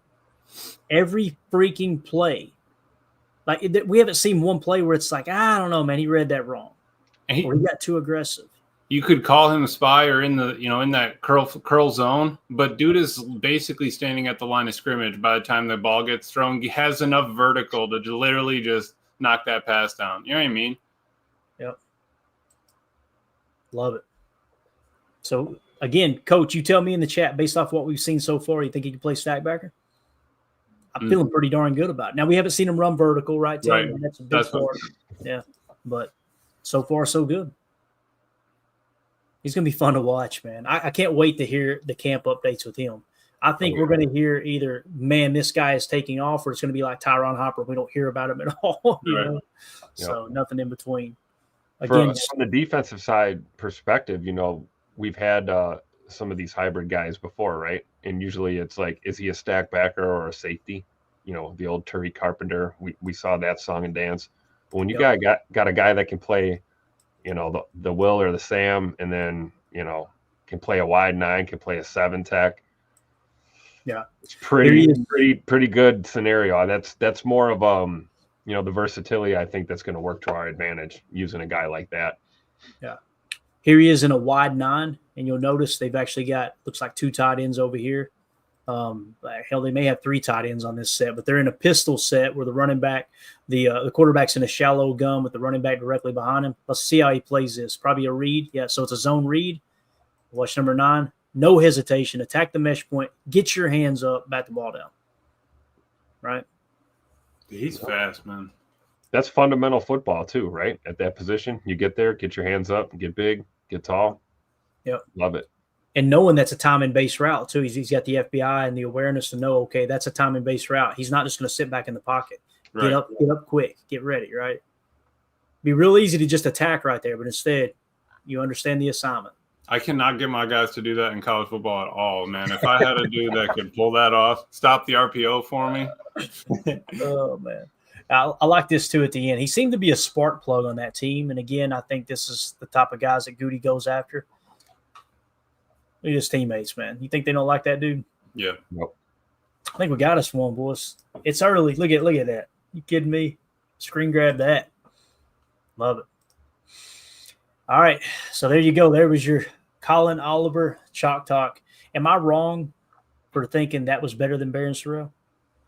Every freaking play. Like, we haven't seen one play where it's like, I don't know, man, he read that wrong. Or he got too aggressive. You could call him a spy or in that curl zone, but dude is basically standing at the line of scrimmage by the time the ball gets thrown. He has enough vertical to literally just knock that pass down. You know what I mean? Yep. Love it. So, again, Coach, you tell me in the chat, based off what we've seen so far, you think he can play stack backer? I'm feeling pretty darn good about it. Now, we haven't seen him run vertical, right? Right. That's a big part. Yeah. But so far, so good. He's going to be fun to watch, man. I can't wait to hear the camp updates with him. I think we're going to hear either, man, this guy is taking off, or it's going to be like Tyron Hopper. We don't hear about him at all. You know? So nothing in between. Again, from the defensive side perspective, we've had some of these hybrid guys before, right? And usually it's like, is he a stack backer or a safety? The old Terry Carpenter. We saw that song and dance. But when you got a guy that can play, the Will or the Sam, and then, can play a wide 9, can play a 7 tech. Yeah. It's pretty good scenario. That's more of the versatility, I think that's going to work to our advantage using a guy like that. Yeah. Here he is in a wide 9, and you'll notice they've actually got, looks like 2 tight ends over here. Hell, they may have 3 tight ends on this set, but they're in a pistol set where the running back, the quarterback's in a shallow gun with the running back directly behind him. Let's see how he plays this. Probably a read. Yeah, so it's a zone read. Watch number 9. No hesitation. Attack the mesh point. Get your hands up. Bat the ball down. Right? He's fast, man. That's fundamental football too, right? At that position, you get there, get your hands up, get big, get tall. Yep. Love it. And knowing that's a timing-based route, too. He's got the FBI and the awareness to know, okay, that's a timing-based route. He's not just going to sit back in the pocket. Right. Get up quick. Get ready, right? Be real easy to just attack right there, but instead, you understand the assignment. I cannot get my guys to do that in college football at all, man. If I had a dude that could pull that off, stop the RPO for me. Oh, man. I like this, too, at the end. He seemed to be a spark plug on that team. And, again, I think this is the type of guys that Goody goes after. Look at his teammates, man. You think they don't like that dude? Yeah. Nope. I think we got us one, boys. It's early. Look at that. You kidding me? Screen grab that. Love it. All right. So there you go. There was your Colin Oliver Chalk Talk. Am I wrong for thinking that was better than Barron Sorrell?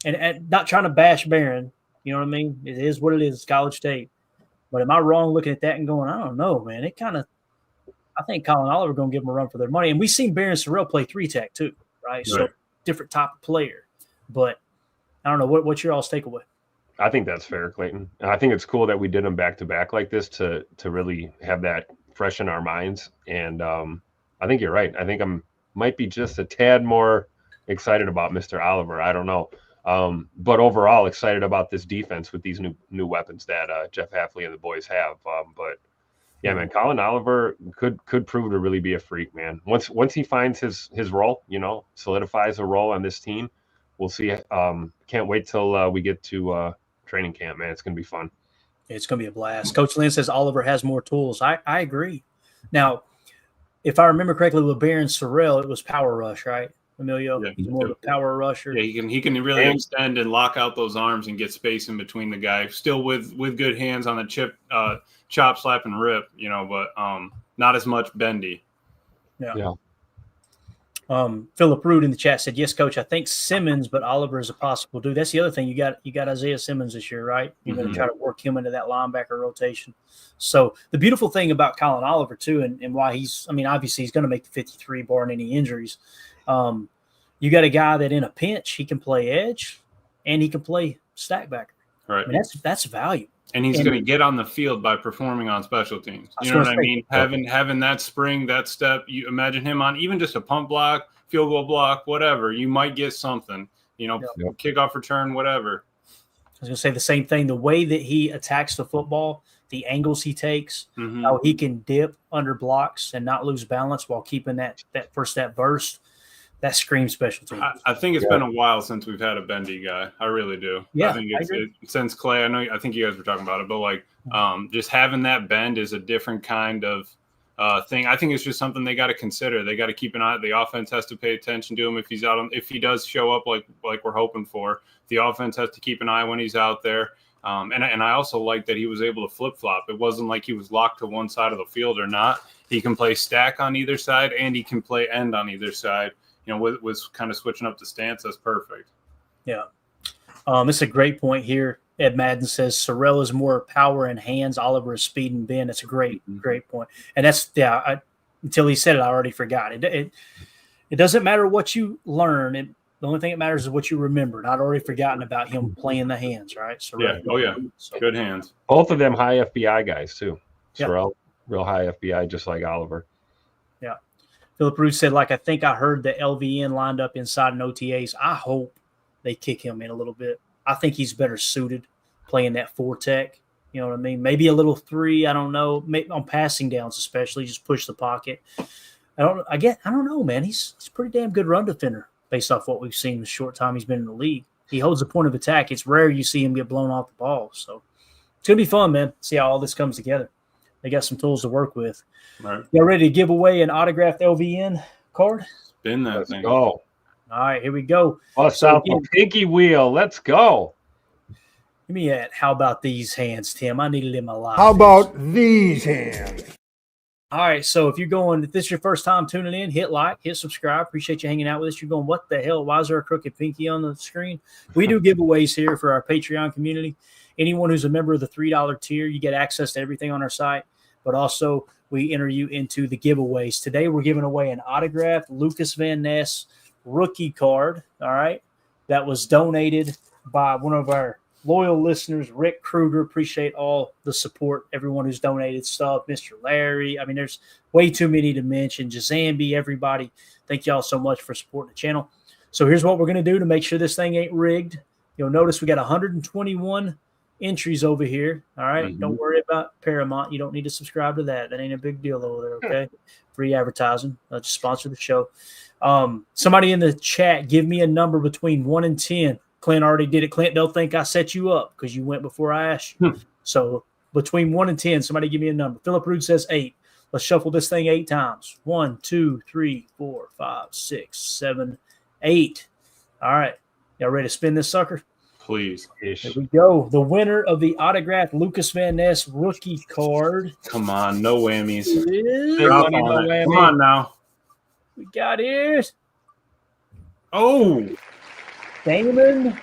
And not trying to bash Barron. You know what I mean? It is what it is. It's college tape. But am I wrong looking at that and going, I don't know, man. It kind of – I think Colin Oliver going to give them a run for their money. And we've seen Barron Sorrell play 3-tech too, right? So different type of player. But I don't know. What's your all's takeaway? I think that's fair, Clayton. And I think it's cool that we did them back-to-back like this to really have that fresh in our minds. And I think you're right. I think might be just a tad more excited about Mr. Oliver. I don't know. But overall excited about this defense with these new weapons that Jeff Hafley and the boys have. But yeah, man, Colin Oliver could prove to really be a freak, man. Once he finds his role, solidifies a role on this team, we'll see. Can't wait till we get to training camp, man. It's gonna be fun. It's gonna be a blast. Coach Lynn says Oliver has more tools. I agree. Now, if I remember correctly, with Barron Sorrell, it was power rush, right? Emilio, yeah, he's more of a power rusher. Yeah, he can really extend and lock out those arms and get space in between the guy. Still with good hands on the chop, slap, and rip, but not as much bendy. Yeah. Philip Root in the chat said, yes, Coach, I think Simmons, but Oliver is a possible dude. That's the other thing. You got Isaiah Simmons this year, right? You're going to try to work him into that linebacker rotation. So the beautiful thing about Colin Oliver, too, and why obviously he's going to make the 53 barring any injuries. You got a guy that in a pinch, he can play edge and he can play stack backer. Right. I mean, that's value. And he's going to get on the field by performing on special teams. You know what I mean? Having that spring, that step, you imagine him on even just a punt block, field goal block, whatever. You might get something, kickoff return, whatever. I was going to say the same thing. The way that he attacks the football, the angles he takes, how he can dip under blocks and not lose balance while keeping that first step burst. That screams special teams. I think it's been a while since we've had a bendy guy. I really do. Yeah, I think since Clay. I think you guys were talking about it, but just having that bend is a different kind of thing. I think it's just something they got to consider. They got to keep an eye. The offense has to pay attention to him if he's out. If he does show up like we're hoping for, the offense has to keep an eye when he's out there. And I also like that he was able to flip flop. It wasn't like he was locked to one side of the field or not. He can play stack on either side and he can play end on either side. With kind of switching up the stance, that's perfect. Yeah. It's a great point here. Ed Madden says Sorrell is more power and hands. Oliver is speed and bend. That's a great point. And that's, until he said it, I already forgot. It doesn't matter what you learn. The only thing that matters is what you remember. And I'd already forgotten about him playing the hands, right? Sorrell. Yeah. Oh, yeah. Good hands. Both of them high FBI guys, too. Yeah. Sorrell, real high FBI, just like Oliver. Yeah. Philip Root said, I think I heard the LVN lined up inside an OTAs. I hope they kick him in a little bit. I think he's better suited playing that 4-tech. You know what I mean? Maybe a little 3. I don't know. Maybe on passing downs, especially, just push the pocket. I don't know, man. He's a pretty damn good run defender based off what we've seen in the short time he's been in the league. He holds the point of attack. It's rare you see him get blown off the ball. So it's going to be fun, man. See how all this comes together. They got some tools to work with. Right. Y'all ready to give away an autographed LVN card? Spin that Let's thing. go. All right, here we go. Bust out the pinky wheel. Let's go. Give me that. How about these hands, Tim? I need it in my life. How about these hands? All right, so if this is your first time tuning in, hit like, hit subscribe. Appreciate you hanging out with us. You're going, what the hell? Why is there a crooked pinky on the screen? We do giveaways here for our Patreon community. Anyone who's a member of the $3 tier, you get access to everything on our site, but also we enter you into the giveaways. Today, we're giving away an autographed Lucas Van Ness rookie card, all right, that was donated by one of our loyal listeners, Rick Kruger. Appreciate all the support, everyone who's donated stuff, Mr. Larry. I mean, there's way too many to mention. Jazambi, everybody. Thank y'all so much for supporting the channel. So here's what we're going to do to make sure this thing ain't rigged. You'll notice we got 121 entries over here. All right. Mm-hmm. Don't worry about Paramount. You don't need to subscribe to that. That ain't a big deal over there. Okay. Free advertising. Just sponsor the show. Somebody in the chat, give me a number between 1 and 10. Clint already did it. Clint, they'll think I set you up because you went before I asked you. So between 1 and 10, somebody give me a number. Philip Rude says 8. Let's shuffle this thing 8 times. 1, 2, 3, 4, 5, 6, 7, 8. All right. Y'all ready to spin this sucker? Please. Here we go. The winner of the autographed Lucas Van Ness rookie card. Come on. No whammies. Come on now. We got it. Oh. Damon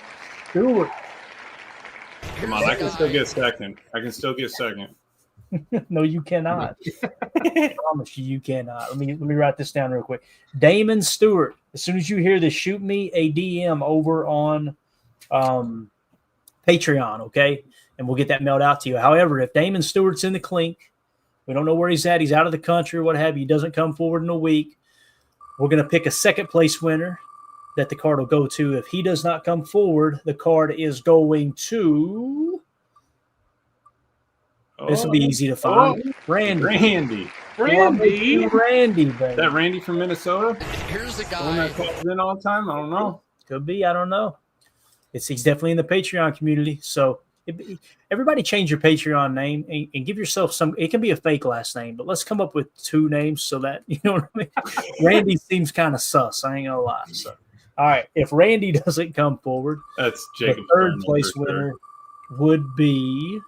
Stewart. Come on, I can still get second. No, you cannot. I promise you cannot. Let me write this down real quick. Damon Stewart. As soon as you hear this, shoot me a DM over on Patreon, okay? And we'll get that mailed out to you. However, if Damon Stewart's in the clink, we don't know where he's at. He's out of the country or what have you. He doesn't come forward in a week. We're going to pick a second place winner that the card will go to. If he does not come forward, the card is going to this will be easy to find. Randy. Randy, baby. That Randy from Minnesota? Here's the The one that calls in all the time? I don't know. Could be. I don't know. He's definitely in the Patreon community. So everybody change your Patreon name and give yourself some. It can be a fake last name, but let's come up with 2 names so that, you know what I mean? Randy seems kind of sus. I ain't going to lie. So, all right. If Randy doesn't come forward, that's Jacob. The third place winner would be.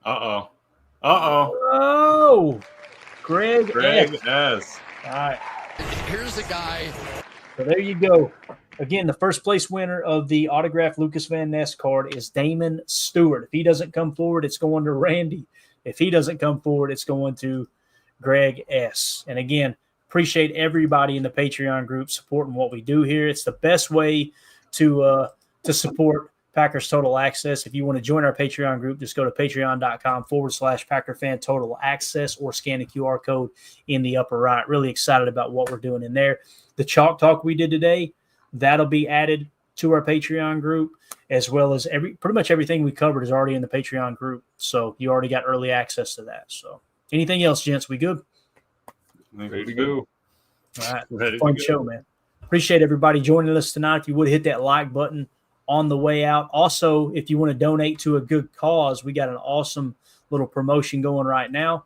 Oh, Greg S. All right. Here's the guy. So there you go. Again, the first place winner of the autographed Lucas Van Ness card is Damon Stewart. If he doesn't come forward, it's going to Randy. If he doesn't come forward, it's going to Greg S. And again, appreciate everybody in the Patreon group supporting what we do here. It's the best way to support Packers Total Access. If you want to join our Patreon group, just go to patreon.com/Packer Fan Total Access or scan the QR code in the upper right. Really excited about what we're doing in there. The Chalk Talk we did today, that'll be added to our Patreon group, as well as pretty much everything we covered is already in the Patreon group. So you already got early access to that. So anything else, gents? We good? Ready to go. All right. Fun show, man. Appreciate everybody joining us tonight. If you would hit that like button on the way out. Also, if you want to donate to a good cause, we got an awesome little promotion going right now.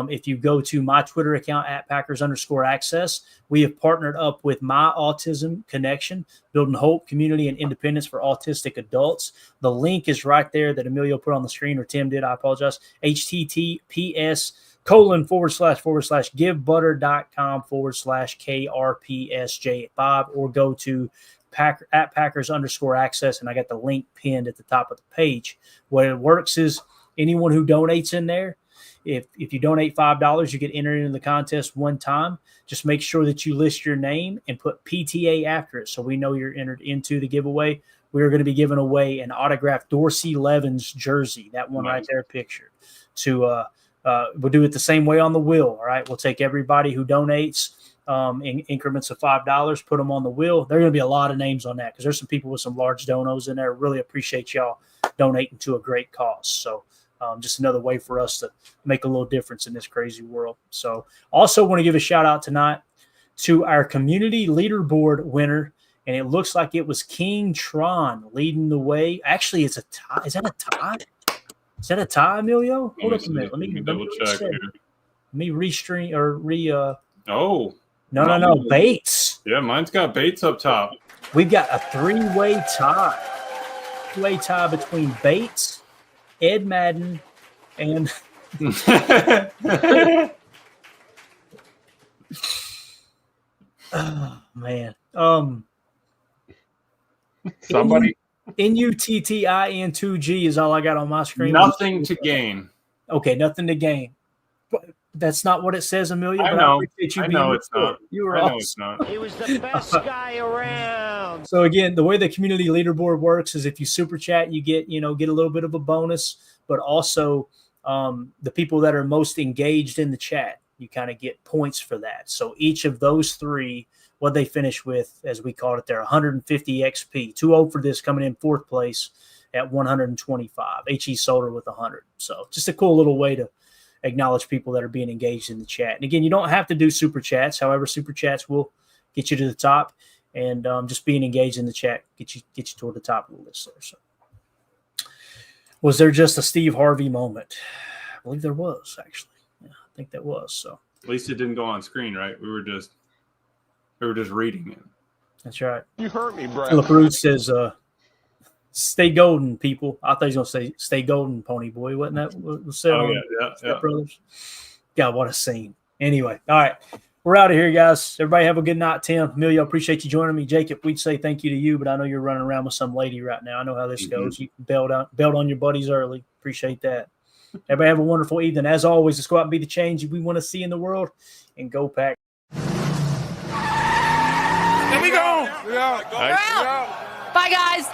If you go to my Twitter account at Packers_access, we have partnered up with My Autism Connection, building hope, community, and independence for autistic adults. The link is right there that Emilio put on the screen, or Tim did. I apologize. https://givebutter.com/KRPSJ5, or go to at Packers_access, and I got the link pinned at the top of the page. What it works is anyone who donates in there, if you donate $5, you get entered into the contest one time. Just make sure that you list your name and put PTA after it so we know you're entered into the giveaway. We're going to be giving away an autographed Dorsey Levens jersey, that one right there pictured. We'll do it the same way on the wheel, all right? We'll take everybody who donates in increments of $5, put them on the wheel. There are going to be a lot of names on that because there's some people with some large donos in there. Really appreciate y'all donating to a great cause. So just another way for us to make a little difference in this crazy world. So also want to give a shout out tonight to our community leaderboard winner, and it looks like it was King Tron leading the way. Actually, it's a tie. Is that a tie? Is that a tie, Emilio? Hold up a minute. Let me double check here. Let me restream or Oh. No. Bates. Yeah, mine's got Bates up top. we've got a three-way tie. Three-way tie between Bates, Ed Madden, and oh man. Somebody NUTTIN2G is all I got on my screen. Nothing to gain. Okay, nothing to gain. But that's not what it says, Amelia. I but know. I appreciate you I being know it's not. You were I know awesome. it's not. He was the best guy around. So again, the way the community leaderboard works is if you super chat, you get a little bit of a bonus, but also the people that are most engaged in the chat, you kind of get points for that. So each of those three, what they finish with, as we called it there, 150 XP. 2-0 for this, coming in fourth place at 125. H.E. Solder with 100. So just a cool little way to acknowledge people that are being engaged in the chat. And again, you don't have to do super chats. However, super chats will get you to the top, and just being engaged in the chat get you toward the top of the list there. So, was there just a Steve Harvey moment? I believe there was, actually. Yeah, I think that was. So at least it didn't go on screen, right? We were just reading it. That's right. You hurt me, bro. Philip Root says, "Stay golden, people." I thought he was gonna say, "Stay golden, Pony Boy." Wasn't that what was said? Yeah. Brothers. God, what a scene. Anyway, all right, we're out of here, guys. Everybody have a good night. Tim, Amelia, appreciate you joining me. Jacob, we'd say thank you to you, but I know you're running around with some lady right now. I know how this goes. You bailed on your buddies early. Appreciate that. Everybody have a wonderful evening. As always, let's go out and be the change we want to see in the world, and go Pack. There we go. Bye, guys.